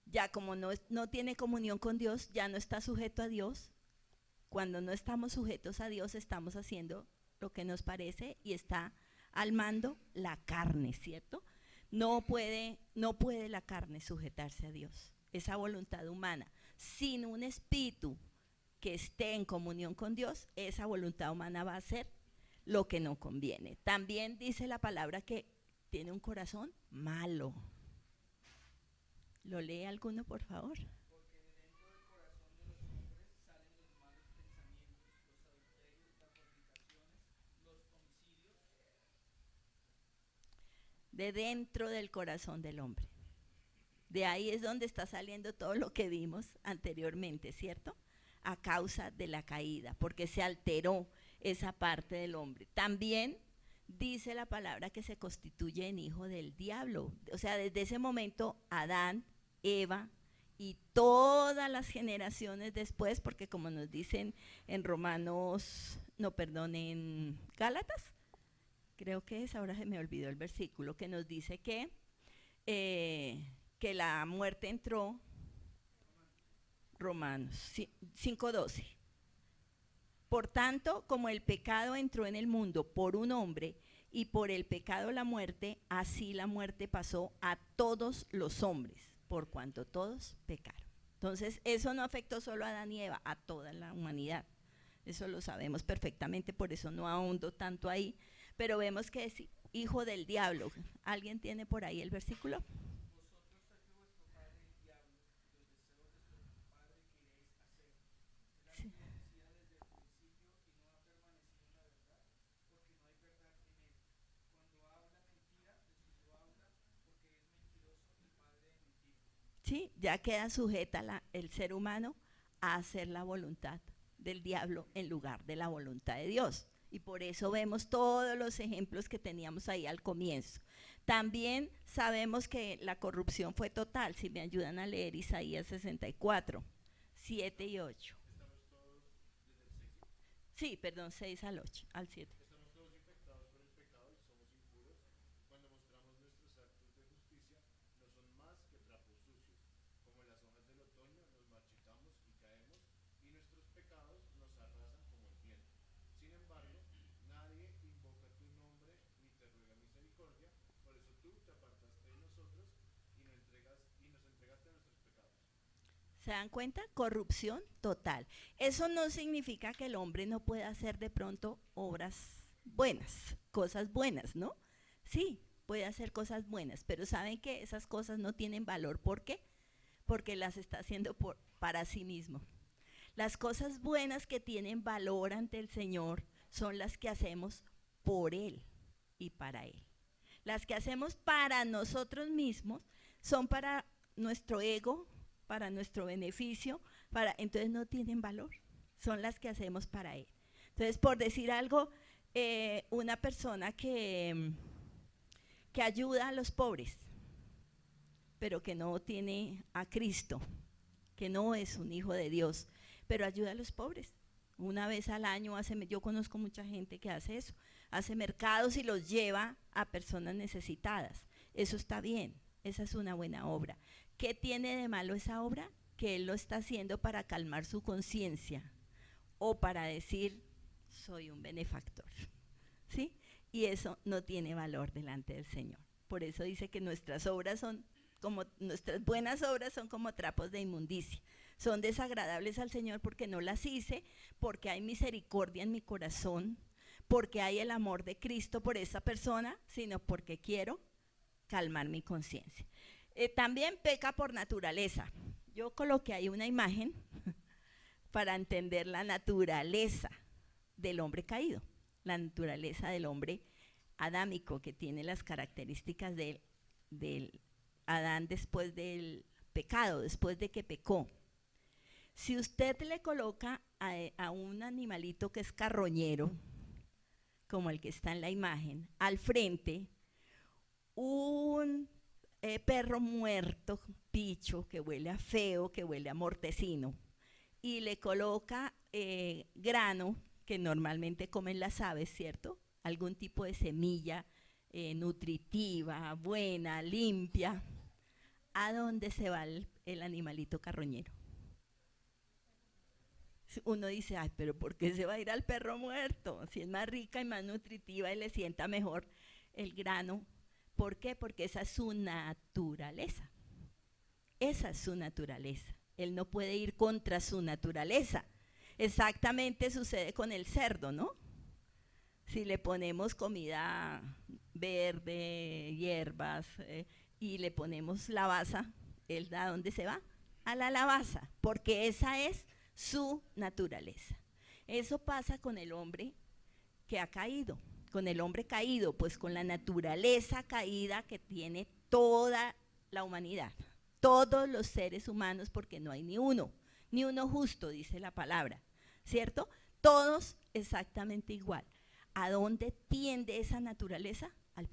Ya como no tiene comunión con Dios, ya no está sujeto a Dios. Cuando no estamos sujetos a Dios, estamos haciendo lo que nos parece y está al mando la carne, ¿cierto? No puede la carne sujetarse a Dios. Esa voluntad humana, sin un espíritu que esté en comunión con Dios, esa voluntad humana va a hacer lo que no conviene. También dice la palabra que tiene un corazón malo. ¿Lo lee alguno, por favor? De dentro del corazón del hombre. De ahí es donde está saliendo todo lo que vimos anteriormente, ¿cierto? A causa de la caída, porque se alteró esa parte del hombre. También dice la palabra que se constituye en hijo del diablo. O sea, desde ese momento Adán, Eva y todas las generaciones después, porque como nos dicen en Romanos, no, perdón, en Gálatas, creo que es, ahora se me olvidó el versículo, que nos dice que la muerte entró, Romanos 5:12. Por tanto, como el pecado entró en el mundo por un hombre y por el pecado la muerte, así la muerte pasó a todos los hombres, por cuanto todos pecaron. Entonces, eso no afectó solo a Adán y Eva, a toda la humanidad. Eso lo sabemos perfectamente, por eso no ahondo tanto ahí, pero vemos que es hijo del diablo. ¿Alguien tiene por ahí el versículo? Sí. Sí, ya queda sujeta el ser humano a hacer la voluntad del diablo en lugar de la voluntad de Dios. Y por eso vemos todos los ejemplos que teníamos ahí al comienzo. También sabemos que la corrupción fue total, si me ayudan a leer Isaías 64, 7 y 8. Sí, perdón, 6 al 8, al 7. ¿Se dan cuenta? Corrupción total. Eso no significa que el hombre no pueda hacer de pronto obras buenas, cosas buenas, ¿no? Sí, puede hacer cosas buenas, pero saben que esas cosas no tienen valor. ¿Por qué? Porque las está haciendo para sí mismo. Las cosas buenas que tienen valor ante el Señor son las que hacemos por Él y para Él. Las que hacemos para nosotros mismos son para nuestro ego, para nuestro beneficio, entonces no tienen valor, son las que hacemos para Él. Entonces, por decir algo, una persona que ayuda a los pobres, pero que no tiene a Cristo, que no es un hijo de Dios, pero ayuda a los pobres. Una vez al año yo conozco mucha gente que hace eso, hace mercados y los lleva a personas necesitadas. Eso está bien, esa es una buena obra. ¿Qué tiene de malo esa obra? Que él lo está haciendo para calmar su conciencia o para decir, soy un benefactor. ¿Sí? y eso no tiene valor delante del Señor. Por eso dice que nuestras buenas obras son como trapos de inmundicia. Son desagradables al Señor porque no las hice, porque hay misericordia en mi corazón, porque hay el amor de Cristo por esa persona, sino porque quiero calmar mi conciencia. También peca por naturaleza. Yo coloqué ahí una imagen para entender la naturaleza del hombre caído, la naturaleza del hombre adámico, que tiene las características del Adán después del pecado, después de que pecó. Si usted le coloca a un animalito que es carroñero, como el que está en la imagen, al frente, un perro muerto, picho, que huele a feo, que huele a mortecino, y le coloca grano, que normalmente comen las aves, ¿cierto? Algún tipo de semilla nutritiva, buena, limpia. ¿A dónde se va el animalito carroñero? Uno dice, ay, pero ¿por qué se va a ir al perro muerto? Si es más rica y más nutritiva y le sienta mejor el grano. ¿Por qué? Porque esa es su naturaleza. Esa es su naturaleza. Él no puede ir contra su naturaleza. Exactamente sucede con el cerdo, ¿no? Si le ponemos comida verde, hierbas, y le ponemos lavaza, ¿él a dónde se va? A la lavaza, porque esa es su naturaleza. Eso pasa con el hombre que ha caído, con el hombre caído, pues con la naturaleza caída que tiene toda la humanidad, todos los seres humanos, porque no hay ni uno justo, dice la palabra, ¿cierto? Todos exactamente igual. ¿A dónde tiende esa naturaleza? Al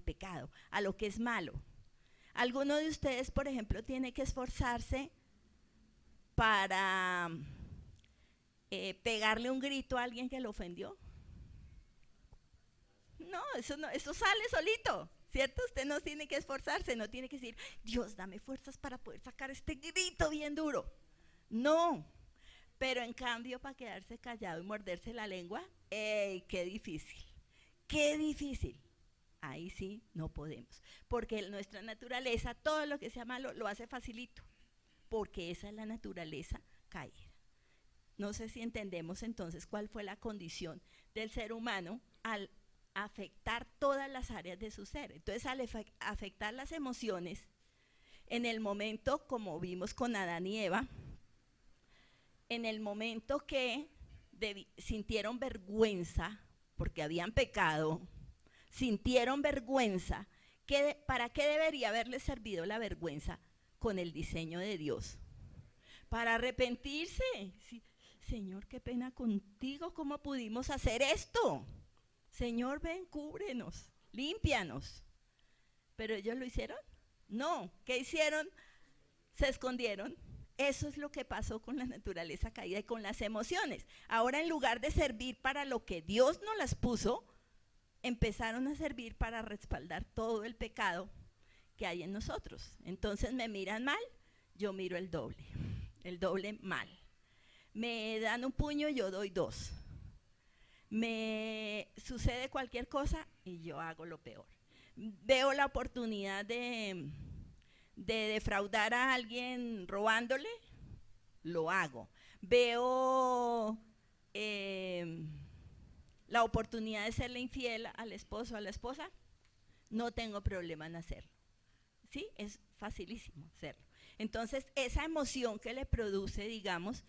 pecado, a lo que es malo. ¿Alguno de ustedes, por ejemplo, tiene que esforzarse para pegarle un grito a alguien que lo ofendió? No, eso sale solito, ¿cierto? Usted no tiene que esforzarse, no tiene que decir, Dios, dame fuerzas para poder sacar este grito bien duro. No, pero en cambio para quedarse callado y morderse la lengua, ¡ey, qué difícil! ¡Qué difícil! Ahí sí no podemos, porque nuestra naturaleza, todo lo que sea malo, lo hace facilito, porque esa es la naturaleza caída. No sé si entendemos entonces cuál fue la condición del ser humano al afectar todas las áreas de su ser. Entonces, al afectar las emociones, en el momento, como vimos con Adán y Eva, en el momento que sintieron vergüenza, porque habían pecado, sintieron vergüenza, ¿para qué debería haberles servido la vergüenza con el diseño de Dios? Para arrepentirse. Sí, Señor, qué pena contigo, ¿cómo pudimos hacer esto? Señor, ven, cúbrenos, límpianos. ¿Pero ellos lo hicieron? No. ¿Qué hicieron? Se escondieron. Eso es lo que pasó con la naturaleza caída y con las emociones. Ahora, en lugar de servir para lo que Dios nos las puso, empezaron a servir para respaldar todo el pecado que hay en nosotros. Entonces me miran mal, yo miro el doble mal. Me dan un puño, yo doy dos. Me sucede cualquier cosa y yo hago lo peor. Veo la oportunidad de defraudar a alguien robándole, lo hago. Veo la oportunidad de serle infiel al esposo o a la esposa, no tengo problema en hacerlo. ¿Sí? Es facilísimo hacerlo. Entonces, esa emoción que le produce, digamos,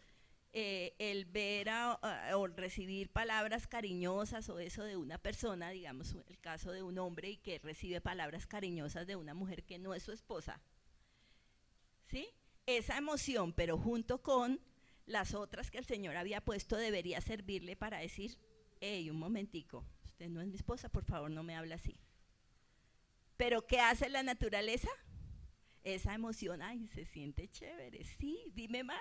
el ver o recibir palabras cariñosas o eso de una persona, digamos el caso de un hombre y que recibe palabras cariñosas de una mujer que no es su esposa, ¿sí? Esa emoción, pero junto con las otras que el Señor había puesto, debería servirle para decir, hey, un momentico, usted no es mi esposa, por favor no me hable así. Pero ¿qué hace la naturaleza? Esa emoción, ay, se siente chévere, sí, dime más.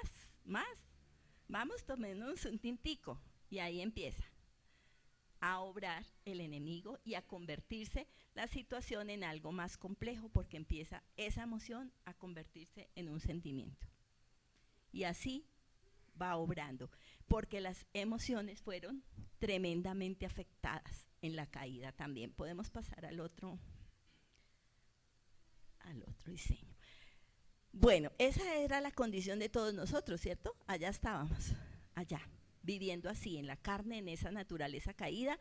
Vamos, tomémonos un tintico. Y ahí empieza a obrar el enemigo y a convertirse la situación en algo más complejo, porque empieza esa emoción a convertirse en un sentimiento. Y así va obrando, porque las emociones fueron tremendamente afectadas en la caída también. Podemos pasar al otro diseño. Bueno, esa era la condición de todos nosotros, ¿cierto? Allá estábamos, allá, viviendo así, en la carne, en esa naturaleza caída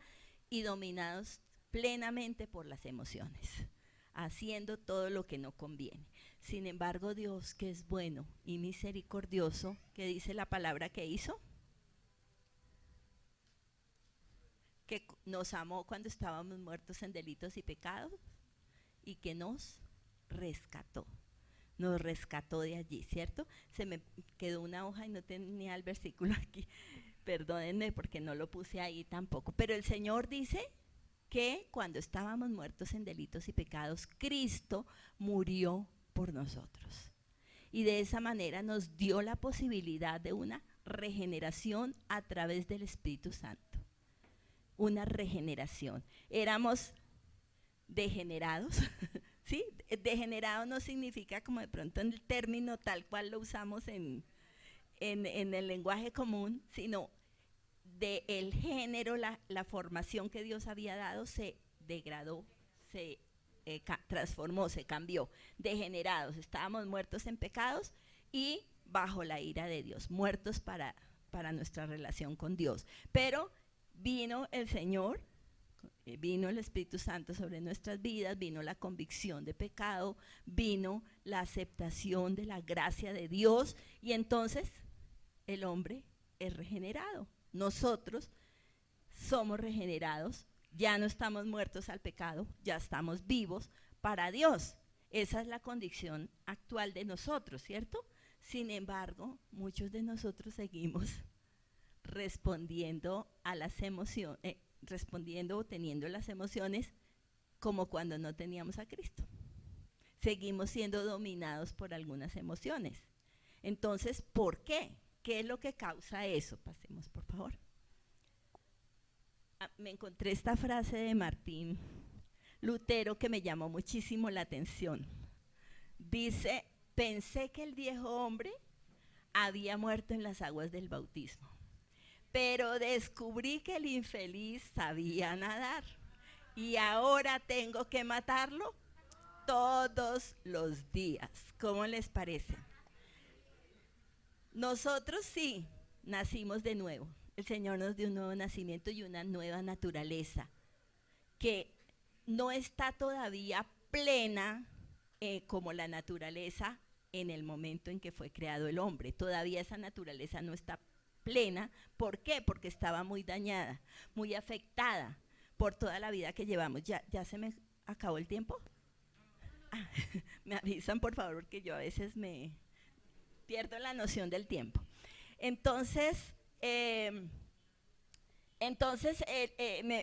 y dominados plenamente por las emociones, haciendo todo lo que no conviene. Sin embargo, Dios, que es bueno y misericordioso, ¿qué dice la palabra que hizo? Que nos amó cuando estábamos muertos en delitos y pecados y que nos rescató de allí, ¿cierto? Se me quedó una hoja y no tenía el versículo aquí, perdónenme porque no lo puse ahí tampoco, pero el Señor dice que cuando estábamos muertos en delitos y pecados, Cristo murió por nosotros. Y de esa manera nos dio la posibilidad de una regeneración a través del Espíritu Santo. Una regeneración. Éramos degenerados, ¿sí? Degenerado no significa como de pronto en el término tal cual lo usamos en el lenguaje común, sino del género, la formación que Dios había dado se degradó, se transformó, se cambió. Degenerados, estábamos muertos en pecados y bajo la ira de Dios, muertos para nuestra relación con Dios. Pero vino el Señor, vino el Espíritu Santo sobre nuestras vidas, vino la convicción de pecado, vino la aceptación de la gracia de Dios y entonces el hombre es regenerado. Nosotros somos regenerados, ya no estamos muertos al pecado, ya estamos vivos para Dios. Esa es la condición actual de nosotros, ¿cierto? Sin embargo, muchos de nosotros seguimos respondiendo a las emociones, respondiendo o teniendo las emociones como cuando no teníamos a Cristo. Seguimos siendo dominados por algunas emociones. Entonces, ¿por qué? ¿Qué es lo que causa eso? Pasemos, por favor. Me encontré esta frase de Martín Lutero que me llamó muchísimo la atención. Dice, pensé que el viejo hombre había muerto en las aguas del bautismo, pero descubrí que el infeliz sabía nadar y ahora tengo que matarlo todos los días. ¿Cómo les parece? Nosotros sí nacimos de nuevo. El Señor nos dio un nuevo nacimiento y una nueva naturaleza que no está todavía plena como la naturaleza en el momento en que fue creado el hombre. Todavía esa naturaleza no está plena. ¿Por qué? Porque estaba muy dañada, muy afectada por toda la vida que llevamos. ¿Ya se me acabó el tiempo? Ah, me avisan por favor porque yo a veces me pierdo la noción del tiempo. Entonces,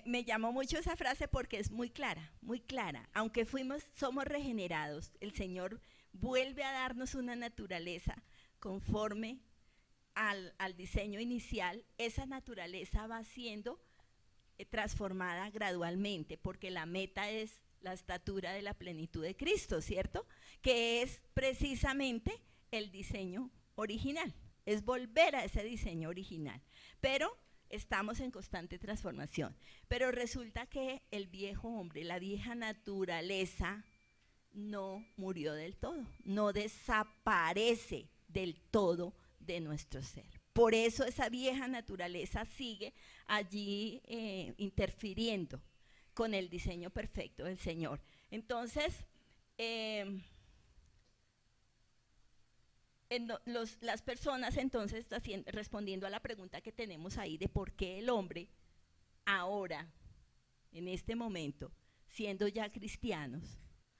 me llamó mucho esa frase porque es muy clara, muy clara. Aunque somos regenerados, el Señor vuelve a darnos una naturaleza conforme al diseño inicial. Esa naturaleza va siendo transformada gradualmente, porque la meta es la estatura de la plenitud de Cristo, ¿cierto? Que es precisamente el diseño original, es volver a ese diseño original. Pero estamos en constante transformación. Pero resulta que el viejo hombre, la vieja naturaleza, no murió del todo, no desaparece del todo de nuestro ser. Por eso esa vieja naturaleza sigue allí interfiriendo con el diseño perfecto del Señor. Entonces, las personas entonces respondiendo a la pregunta que tenemos ahí de por qué el hombre ahora, en este momento, siendo ya cristianos,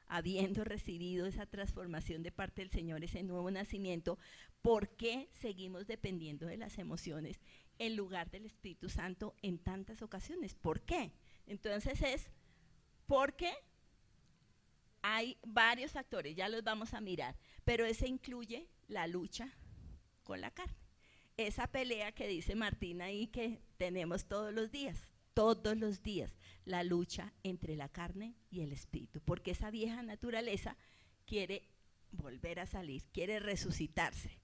habiendo recibido esa transformación de parte del Señor, ese nuevo nacimiento, ¿por qué seguimos dependiendo de las emociones en lugar del Espíritu Santo en tantas ocasiones? ¿Por qué? Entonces es porque hay varios factores, ya los vamos a mirar, pero ese incluye la lucha con la carne. Esa pelea que dice Martín ahí que tenemos todos los días, la lucha entre la carne y el espíritu, porque esa vieja naturaleza quiere volver a salir, quiere resucitarse.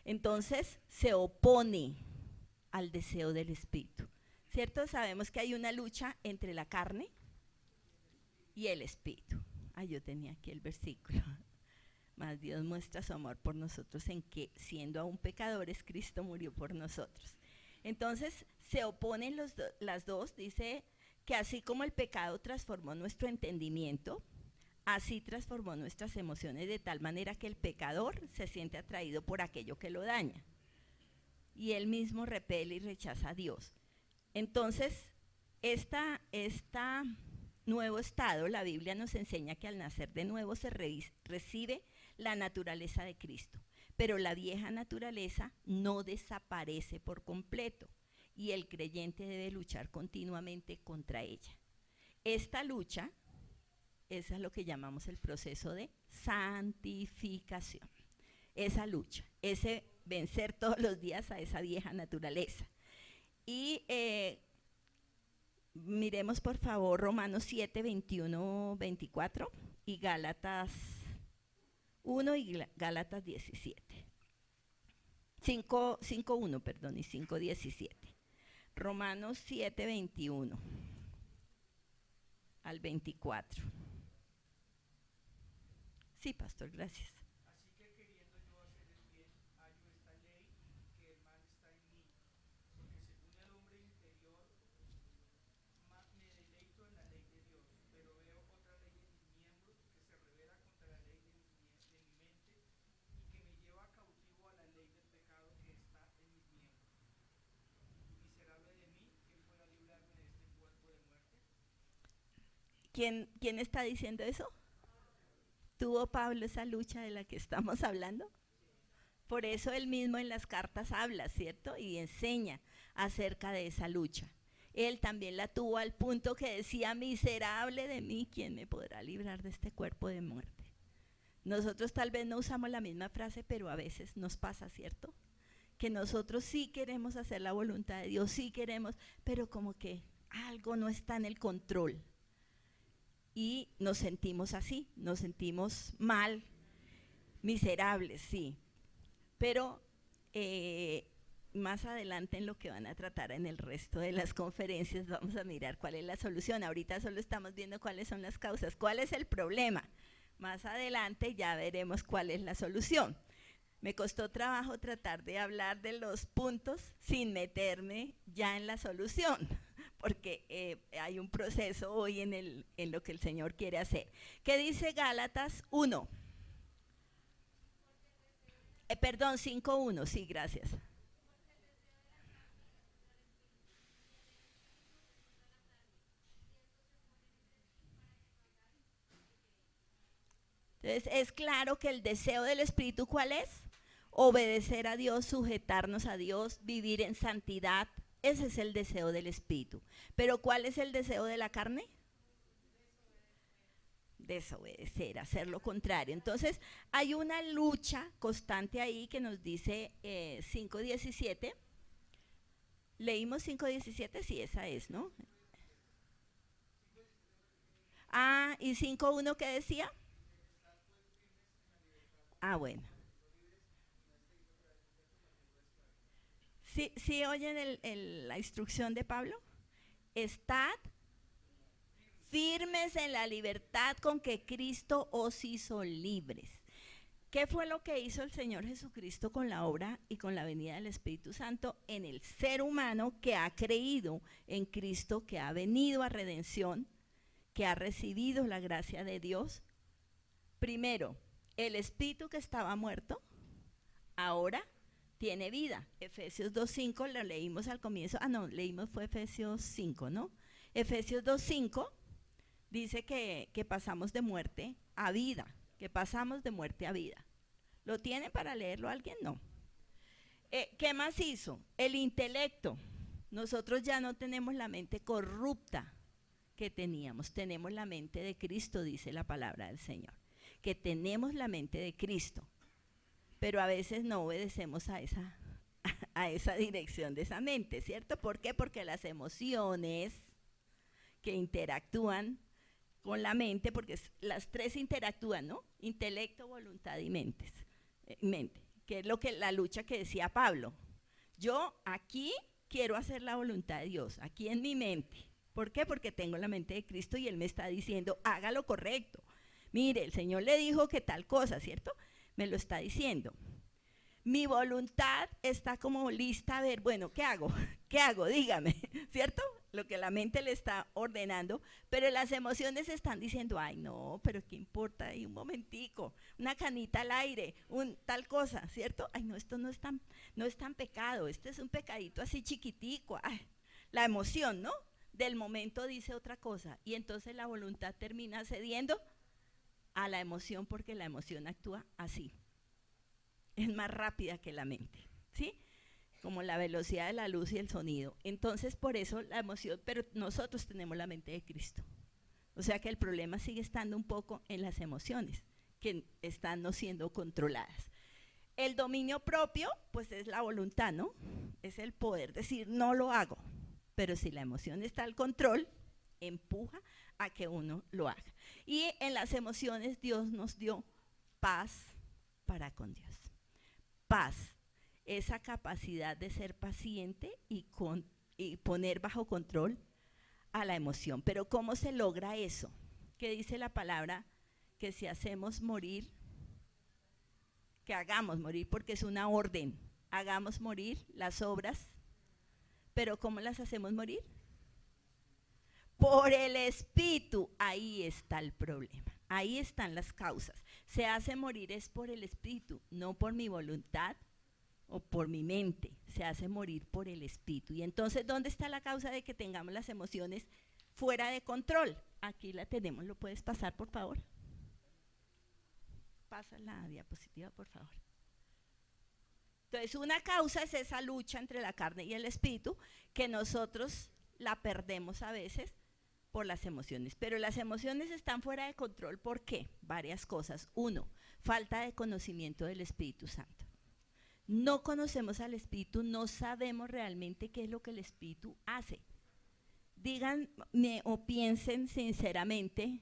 Entonces se opone al deseo del espíritu, ¿cierto? Sabemos que hay una lucha entre la carne y el espíritu. Yo tenía aquí el versículo. Más Dios muestra su amor por nosotros en que, siendo aún pecadores, Cristo murió por nosotros. Entonces se oponen las dos. Dice que así como el pecado transformó nuestro entendimiento, así transformó nuestras emociones, de tal manera que el pecador se siente atraído por aquello que lo daña y él mismo repele y rechaza a Dios. Entonces, esta nuevo estado, la Biblia nos enseña que al nacer de nuevo se recibe la naturaleza de Cristo, pero la vieja naturaleza no desaparece por completo y el creyente debe luchar continuamente contra ella. Esta lucha es lo que llamamos el proceso de santificación. Esa lucha, ese vencer todos los días a esa vieja naturaleza. Y miremos por favor Romanos 7, 21, 24 y Gálatas 1 y Gálatas 17. 5, 1, perdón, y 5, 17. Romanos 7, 21 al 24. Sí, pastor, gracias. Así que queriendo yo hacer el bien, hallo esta ley, que el mal está en mí, porque según el hombre interior, me deleito en la ley de Dios, pero veo otra ley en mis miembros que se revela contra la ley de mi mente y que me lleva cautivo a la ley del pecado que está en mis miembros. Miserable de mí, ¿quién podrá librarme de este cuerpo de muerte? ¿Quién está diciendo eso? ¿Tuvo Pablo esa lucha de la que estamos hablando? Por eso él mismo en las cartas habla, ¿cierto? Y enseña acerca de esa lucha. Él también la tuvo al punto que decía, miserable de mí, ¿quién me podrá librar de este cuerpo de muerte? Nosotros tal vez no usamos la misma frase, pero a veces nos pasa, ¿cierto? Que nosotros sí queremos hacer la voluntad de Dios, sí queremos, pero como que algo no está en el control. Y nos sentimos así, nos sentimos mal, miserables, sí. Pero más adelante en lo que van a tratar en el resto de las conferencias vamos a mirar cuál es la solución. Ahorita solo estamos viendo cuáles son las causas, cuál es el problema. Más adelante ya veremos cuál es la solución. Me costó trabajo tratar de hablar de los puntos sin meterme ya en la solución, porque hay un proceso hoy en lo que el Señor quiere hacer. ¿Qué dice Gálatas 1? Perdón, 5.1, sí, gracias. Entonces, es claro que el deseo del Espíritu, ¿cuál es? Obedecer a Dios, sujetarnos a Dios, vivir en santidad. Ese es el deseo del Espíritu. Pero ¿cuál es el deseo de la carne? Desobedecer, hacer lo contrario. Entonces, hay una lucha constante ahí que nos dice 5.17. ¿Leímos 5.17? Sí, esa es, ¿no? ¿Y 5.1 qué decía? Bueno. ¿Sí oyen la instrucción de Pablo? Estad firmes en la libertad con que Cristo os hizo libres. ¿Qué fue lo que hizo el Señor Jesucristo con la obra y con la venida del Espíritu Santo en el ser humano que ha creído en Cristo, que ha venido a redención, que ha recibido la gracia de Dios? Primero, el espíritu que estaba muerto, ahora tiene vida. Efesios 2.5 lo leímos al comienzo. Leímos fue Efesios 5, ¿no? Efesios 2.5 dice que pasamos de muerte a vida, que pasamos de muerte a vida. ¿Lo tienen para leerlo alguien? No. ¿Qué más hizo? El intelecto. Nosotros ya no tenemos la mente corrupta que teníamos, tenemos la mente de Cristo, dice la palabra del Señor, que tenemos la mente de Cristo, pero a veces no obedecemos a esa dirección de esa mente, ¿cierto? ¿Por qué? Porque las emociones que interactúan con la mente, porque las tres interactúan, ¿no? Intelecto, voluntad y mente. que es la lucha que decía Pablo. Yo aquí quiero hacer la voluntad de Dios, aquí en mi mente. ¿Por qué? Porque tengo la mente de Cristo y Él me está diciendo, haga lo correcto. Mire, el Señor le dijo que tal cosa, ¿cierto? Me lo está diciendo. Mi voluntad está como lista a ver, bueno, ¿qué hago? ¿Qué hago? Dígame, ¿cierto? Lo que la mente le está ordenando, pero las emociones están diciendo, ay no, pero ¿qué importa? Ahí un momentico, una canita al aire, tal cosa, ¿cierto? Ay no, esto no es tan pecado, este es un pecadito así chiquitico. Ay, la emoción, ¿no? Del momento dice otra cosa y entonces la voluntad termina cediendo a la emoción porque la emoción actúa así. Es más rápida que la mente, ¿sí? Como la velocidad de la luz y el sonido. Entonces, por eso la emoción, pero nosotros tenemos la mente de Cristo. O sea que el problema sigue estando un poco en las emociones, que están no siendo controladas. El dominio propio, pues es la voluntad, ¿no? Es el poder decir, no lo hago. Pero si la emoción está al control, empuja a que uno lo haga. Y en las emociones Dios nos dio paz para con Dios. Paz, esa capacidad de ser paciente y poner bajo control a la emoción. Pero ¿cómo se logra eso? ¿Qué dice la palabra? Que si hacemos morir, que hagamos morir, porque es una orden, hagamos morir las obras, pero ¿cómo las hacemos morir? Por el Espíritu. Ahí está el problema, ahí están las causas. Se hace morir es por el Espíritu, no por mi voluntad o por mi mente. Se hace morir por el Espíritu. Y entonces, ¿dónde está la causa de que tengamos las emociones fuera de control? Aquí la tenemos, ¿lo puedes pasar, por favor? Pasa la diapositiva, por favor. Entonces, una causa es esa lucha entre la carne y el Espíritu, que nosotros la perdemos a veces por las emociones. Pero las emociones están fuera de control, ¿por qué? Varias cosas. Uno, falta de conocimiento del Espíritu Santo. No conocemos al Espíritu, no sabemos realmente qué es lo que el Espíritu hace. Díganme o piensen sinceramente,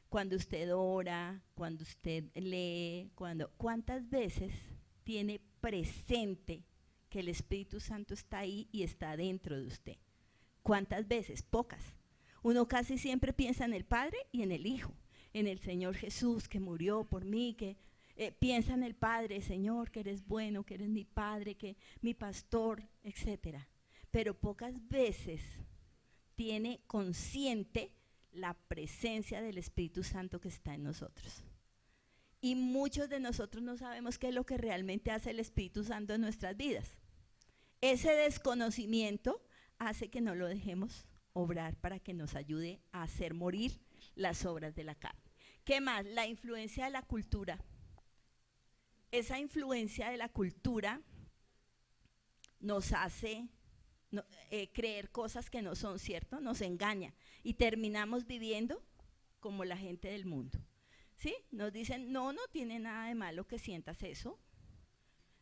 cuando usted ora, cuando usted lee, ¿cuántas veces tiene presente que el Espíritu Santo está ahí y está dentro de usted? ¿Cuántas veces? Pocas. Uno casi siempre piensa en el Padre y en el Hijo, en el Señor Jesús que murió por mí, que piensa en el Padre, Señor, que eres bueno, que eres mi Padre, que mi pastor, etc. Pero pocas veces tiene consciente la presencia del Espíritu Santo que está en nosotros. Y muchos de nosotros no sabemos qué es lo que realmente hace el Espíritu Santo en nuestras vidas. Ese desconocimiento hace que no lo dejemos obrar para que nos ayude a hacer morir las obras de la carne. ¿Qué más? La influencia de la cultura. Esa influencia de la cultura nos hace creer cosas que no son ciertas, nos engaña y terminamos viviendo como la gente del mundo. ¿Sí? Nos dicen, no tiene nada de malo que sientas eso.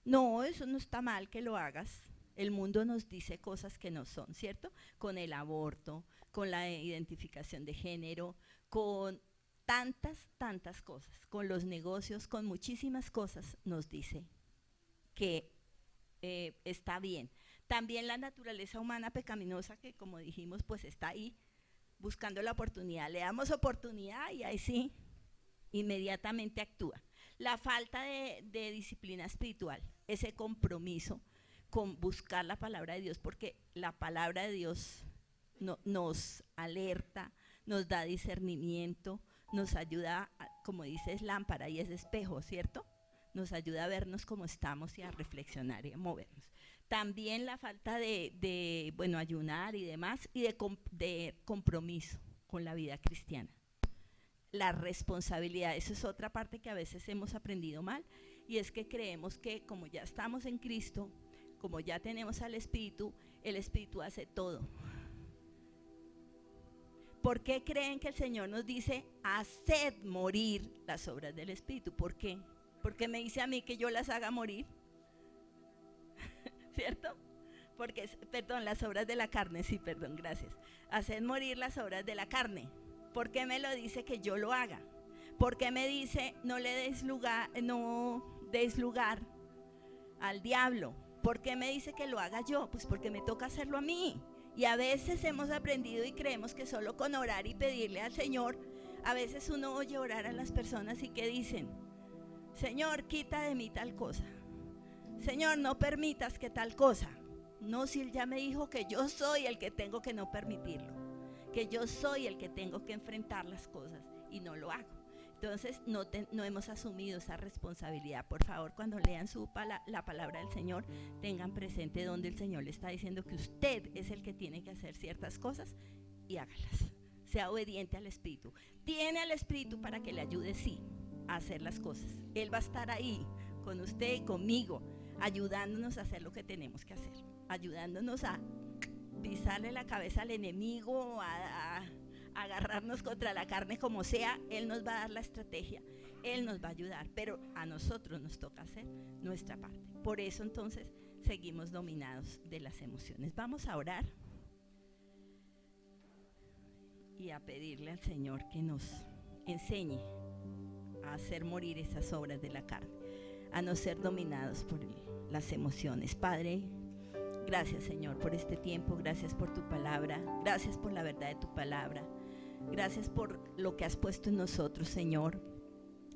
No, eso no está mal que lo hagas. El mundo nos dice cosas que no son, ¿cierto? Con el aborto, con la identificación de género, con tantas cosas, con los negocios, con muchísimas cosas nos dice que está bien. También la naturaleza humana pecaminosa que, como dijimos, pues está ahí buscando la oportunidad. Le damos oportunidad y ahí sí, inmediatamente actúa. La falta de disciplina espiritual, ese compromiso con buscar la palabra de Dios, porque la palabra de Dios nos alerta, nos da discernimiento, nos ayuda, como dice, es lámpara y es espejo, ¿cierto? Nos ayuda a vernos como estamos y a reflexionar y a movernos. También la falta de ayunar y demás, y de compromiso con la vida cristiana. La responsabilidad, esa es otra parte que a veces hemos aprendido mal, y es que creemos que como ya estamos en Cristo, como ya tenemos al Espíritu, el Espíritu hace todo. ¿Por qué creen que el Señor nos dice, haced morir las obras del Espíritu? ¿Por qué? ¿Por qué me dice a mí que yo las haga morir? ¿Cierto? Porque, las obras de la carne, sí, gracias. Haced morir las obras de la carne. ¿Por qué me lo dice que yo lo haga? ¿Por qué me dice, no deis lugar al diablo. ¿Por qué me dice que lo haga yo? Pues porque me toca hacerlo a mí. Y a veces hemos aprendido y creemos que solo con orar y pedirle al Señor, a veces uno oye orar a las personas y que dicen, Señor, quita de mí tal cosa. Señor, no permitas que tal cosa. No, si Él ya me dijo que yo soy el que tengo que no permitirlo, que yo soy el que tengo que enfrentar las cosas y no lo hago. Entonces no hemos asumido esa responsabilidad. Por favor, cuando lean la palabra del Señor, tengan presente donde el Señor le está diciendo que usted es el que tiene que hacer ciertas cosas y hágalas. Sea obediente al Espíritu. Tiene al Espíritu para que le ayude, sí, a hacer las cosas. Él va a estar ahí con usted y conmigo, ayudándonos a hacer lo que tenemos que hacer, ayudándonos a pisarle la cabeza al enemigo, a agarrarnos contra la carne como sea. Él nos va a dar la estrategia, Él nos va a ayudar, pero a nosotros nos toca hacer nuestra parte. Por eso entonces seguimos dominados de las emociones. Vamos a orar y a pedirle al Señor que nos enseñe a hacer morir esas obras de la carne, a no ser dominados por las emociones. Padre, gracias, Señor, por este tiempo. Gracias por tu palabra. Gracias por la verdad de tu palabra. Gracias por lo que has puesto en nosotros, Señor.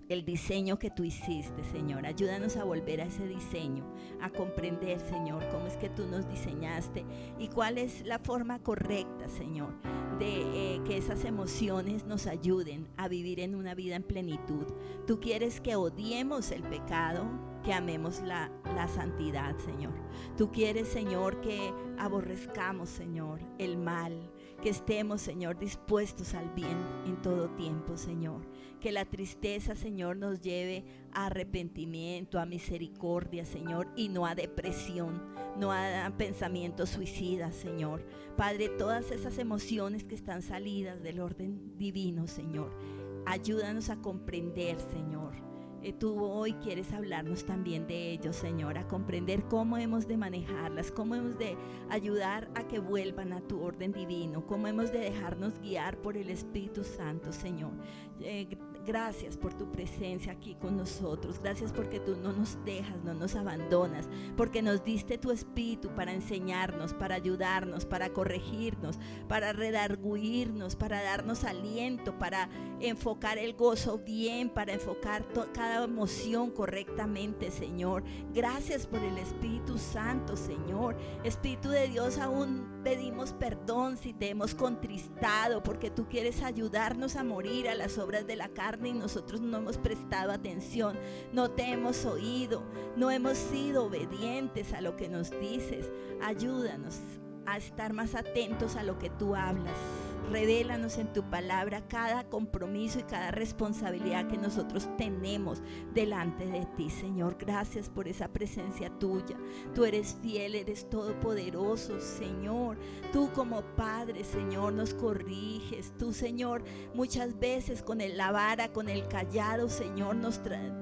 El diseño que tú hiciste, Señor. Ayúdanos a volver a ese diseño, a comprender, Señor, cómo es que tú nos diseñaste y cuál es la forma correcta, Señor, de que esas emociones nos ayuden a vivir en una vida en plenitud. Tú quieres que odiemos el pecado, que amemos la santidad, Señor. Tú quieres, Señor, que aborrezcamos, Señor, el mal, que estemos, Señor, dispuestos al bien en todo tiempo, Señor. Que la tristeza, Señor, nos lleve a arrepentimiento, a misericordia, Señor, y no a depresión, no a pensamientos suicidas, Señor. Padre, todas esas emociones que están salidas del orden divino, Señor, ayúdanos a comprender, Señor. Tú hoy quieres hablarnos también de ellos, Señor, a comprender cómo hemos de manejarlas, cómo hemos de ayudar a que vuelvan a tu orden divino, cómo hemos de dejarnos guiar por el Espíritu Santo, Señor. Gracias por tu presencia aquí con nosotros. Gracias porque tú no nos dejas, no nos abandonas, porque nos diste tu Espíritu para enseñarnos, para ayudarnos, para corregirnos, para redarguirnos, para darnos aliento, para enfocar el gozo bien, para enfocar cada emoción correctamente, Señor. Gracias por el Espíritu Santo, Señor. Espíritu de Dios, aún pedimos perdón si te hemos contristado, porque tú quieres ayudarnos a morir a las obras de la carne y nosotros no hemos prestado atención, no te hemos oído, no hemos sido obedientes a lo que nos dices. Ayúdanos a estar más atentos a lo que tú hablas. Revélanos en tu palabra cada compromiso y cada responsabilidad que nosotros tenemos delante de ti, Señor. Gracias por esa presencia tuya. Tú eres fiel, eres todopoderoso, Señor. Tú como Padre, Señor, nos corriges. Tú, Señor, muchas veces con la vara, con el callado, Señor, nos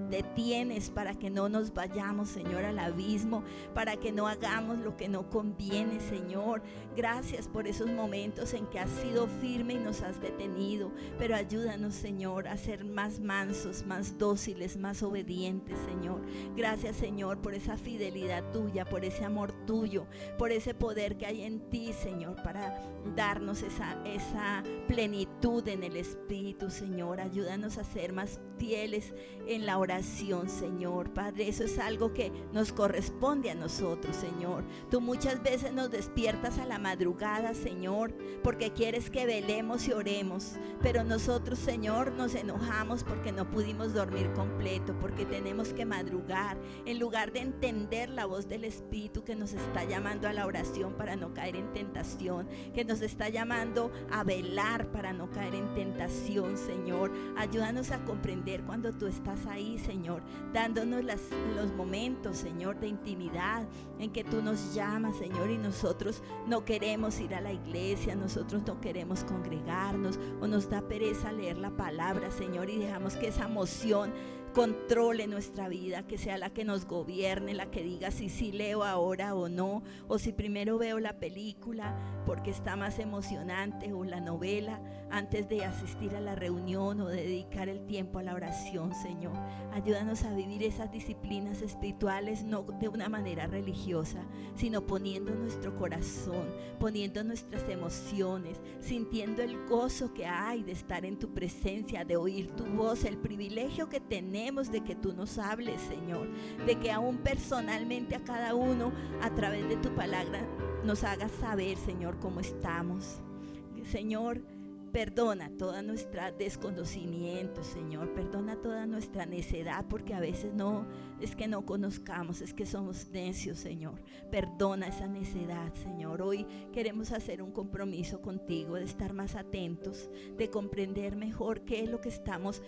detienes para que no nos vayamos, Señor, al abismo, para que no hagamos lo que no conviene, Señor. Gracias por esos momentos en que has sido firme y nos has detenido, pero ayúdanos, Señor, a ser más mansos, más dóciles, más obedientes, Señor. Gracias, Señor, por esa fidelidad tuya, por ese amor tuyo, por ese poder que hay en ti, Señor, para darnos esa plenitud en el Espíritu, Señor. Ayúdanos a ser más fieles en la oración, Señor. Padre, eso es algo que nos corresponde a nosotros, Señor. Tú muchas veces nos despiertas a la madrugada, Señor, porque quieres que velemos y oremos, pero nosotros, Señor, nos enojamos porque no pudimos dormir completo, porque tenemos que madrugar, en lugar de entender la voz del Espíritu que nos está llamando a la oración para no caer en tentación, que nos está llamando a velar para no caer en tentación, Señor. Ayúdanos a comprender cuando tú estás ahí, Señor, dándonos los momentos, Señor, de intimidad en que tú nos llamas, Señor, y nosotros no queremos ir a la iglesia, nosotros no queremos congregarnos, o nos da pereza leer la palabra, Señor, y dejamos que esa emoción controle nuestra vida, que sea la que nos gobierne, la que diga si sí leo ahora o no, o si primero veo la película porque está más emocionante, o la novela, antes de asistir a la reunión o de dedicar el tiempo a la oración, Señor. Ayúdanos a vivir esas disciplinas espirituales no de una manera religiosa, sino poniendo nuestro corazón, poniendo nuestras emociones, sintiendo el gozo que hay de estar en tu presencia, de oír tu voz, el privilegio que tenemos de que tú nos hables, Señor, de que aún personalmente a cada uno a través de tu palabra nos hagas saber, Señor, cómo estamos. Señor, perdona toda nuestra desconocimiento, Señor. Perdona toda nuestra necedad, porque a veces no es que no conozcamos, es que somos necios, Señor. Perdona esa necedad, Señor. Hoy queremos hacer un compromiso contigo de estar más atentos, de comprender mejor qué es lo que estamos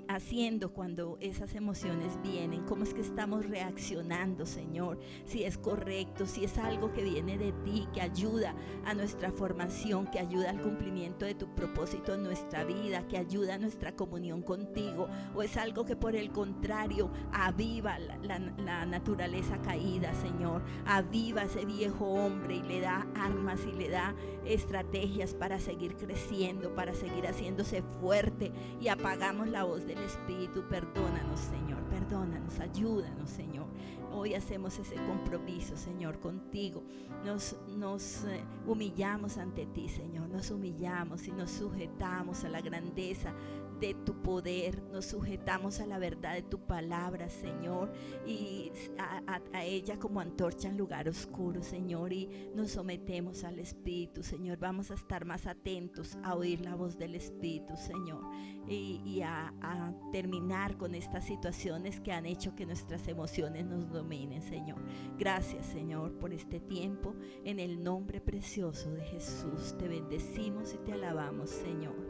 haciendo cuando esas emociones vienen, cómo es que estamos reaccionando, Señor, si es correcto, si es algo que viene de ti, que ayuda a nuestra formación, que ayuda al cumplimiento de tu propósito en nuestra vida, que ayuda a nuestra comunión contigo, o es algo que por el contrario aviva la naturaleza caída, Señor, aviva ese viejo hombre y le da armas y le da estrategias para seguir creciendo, para seguir haciéndose fuerte, y apagamos la voz del Espíritu. Perdónanos, Señor, perdónanos, ayúdanos, Señor. Hoy hacemos ese compromiso, Señor, contigo. Nos humillamos ante ti, Señor. Nos humillamos y nos sujetamos a la grandeza de tu poder, nos sujetamos a la verdad de tu palabra, Señor, y a ella como antorcha en lugar oscuro, Señor, y nos sometemos al Espíritu, Señor. Vamos a estar más atentos a oír la voz del Espíritu, Señor, y a terminar con estas situaciones que han hecho que nuestras emociones nos dominen, Señor. Gracias, Señor, por este tiempo. En el nombre precioso de Jesús te bendecimos y te alabamos, Señor.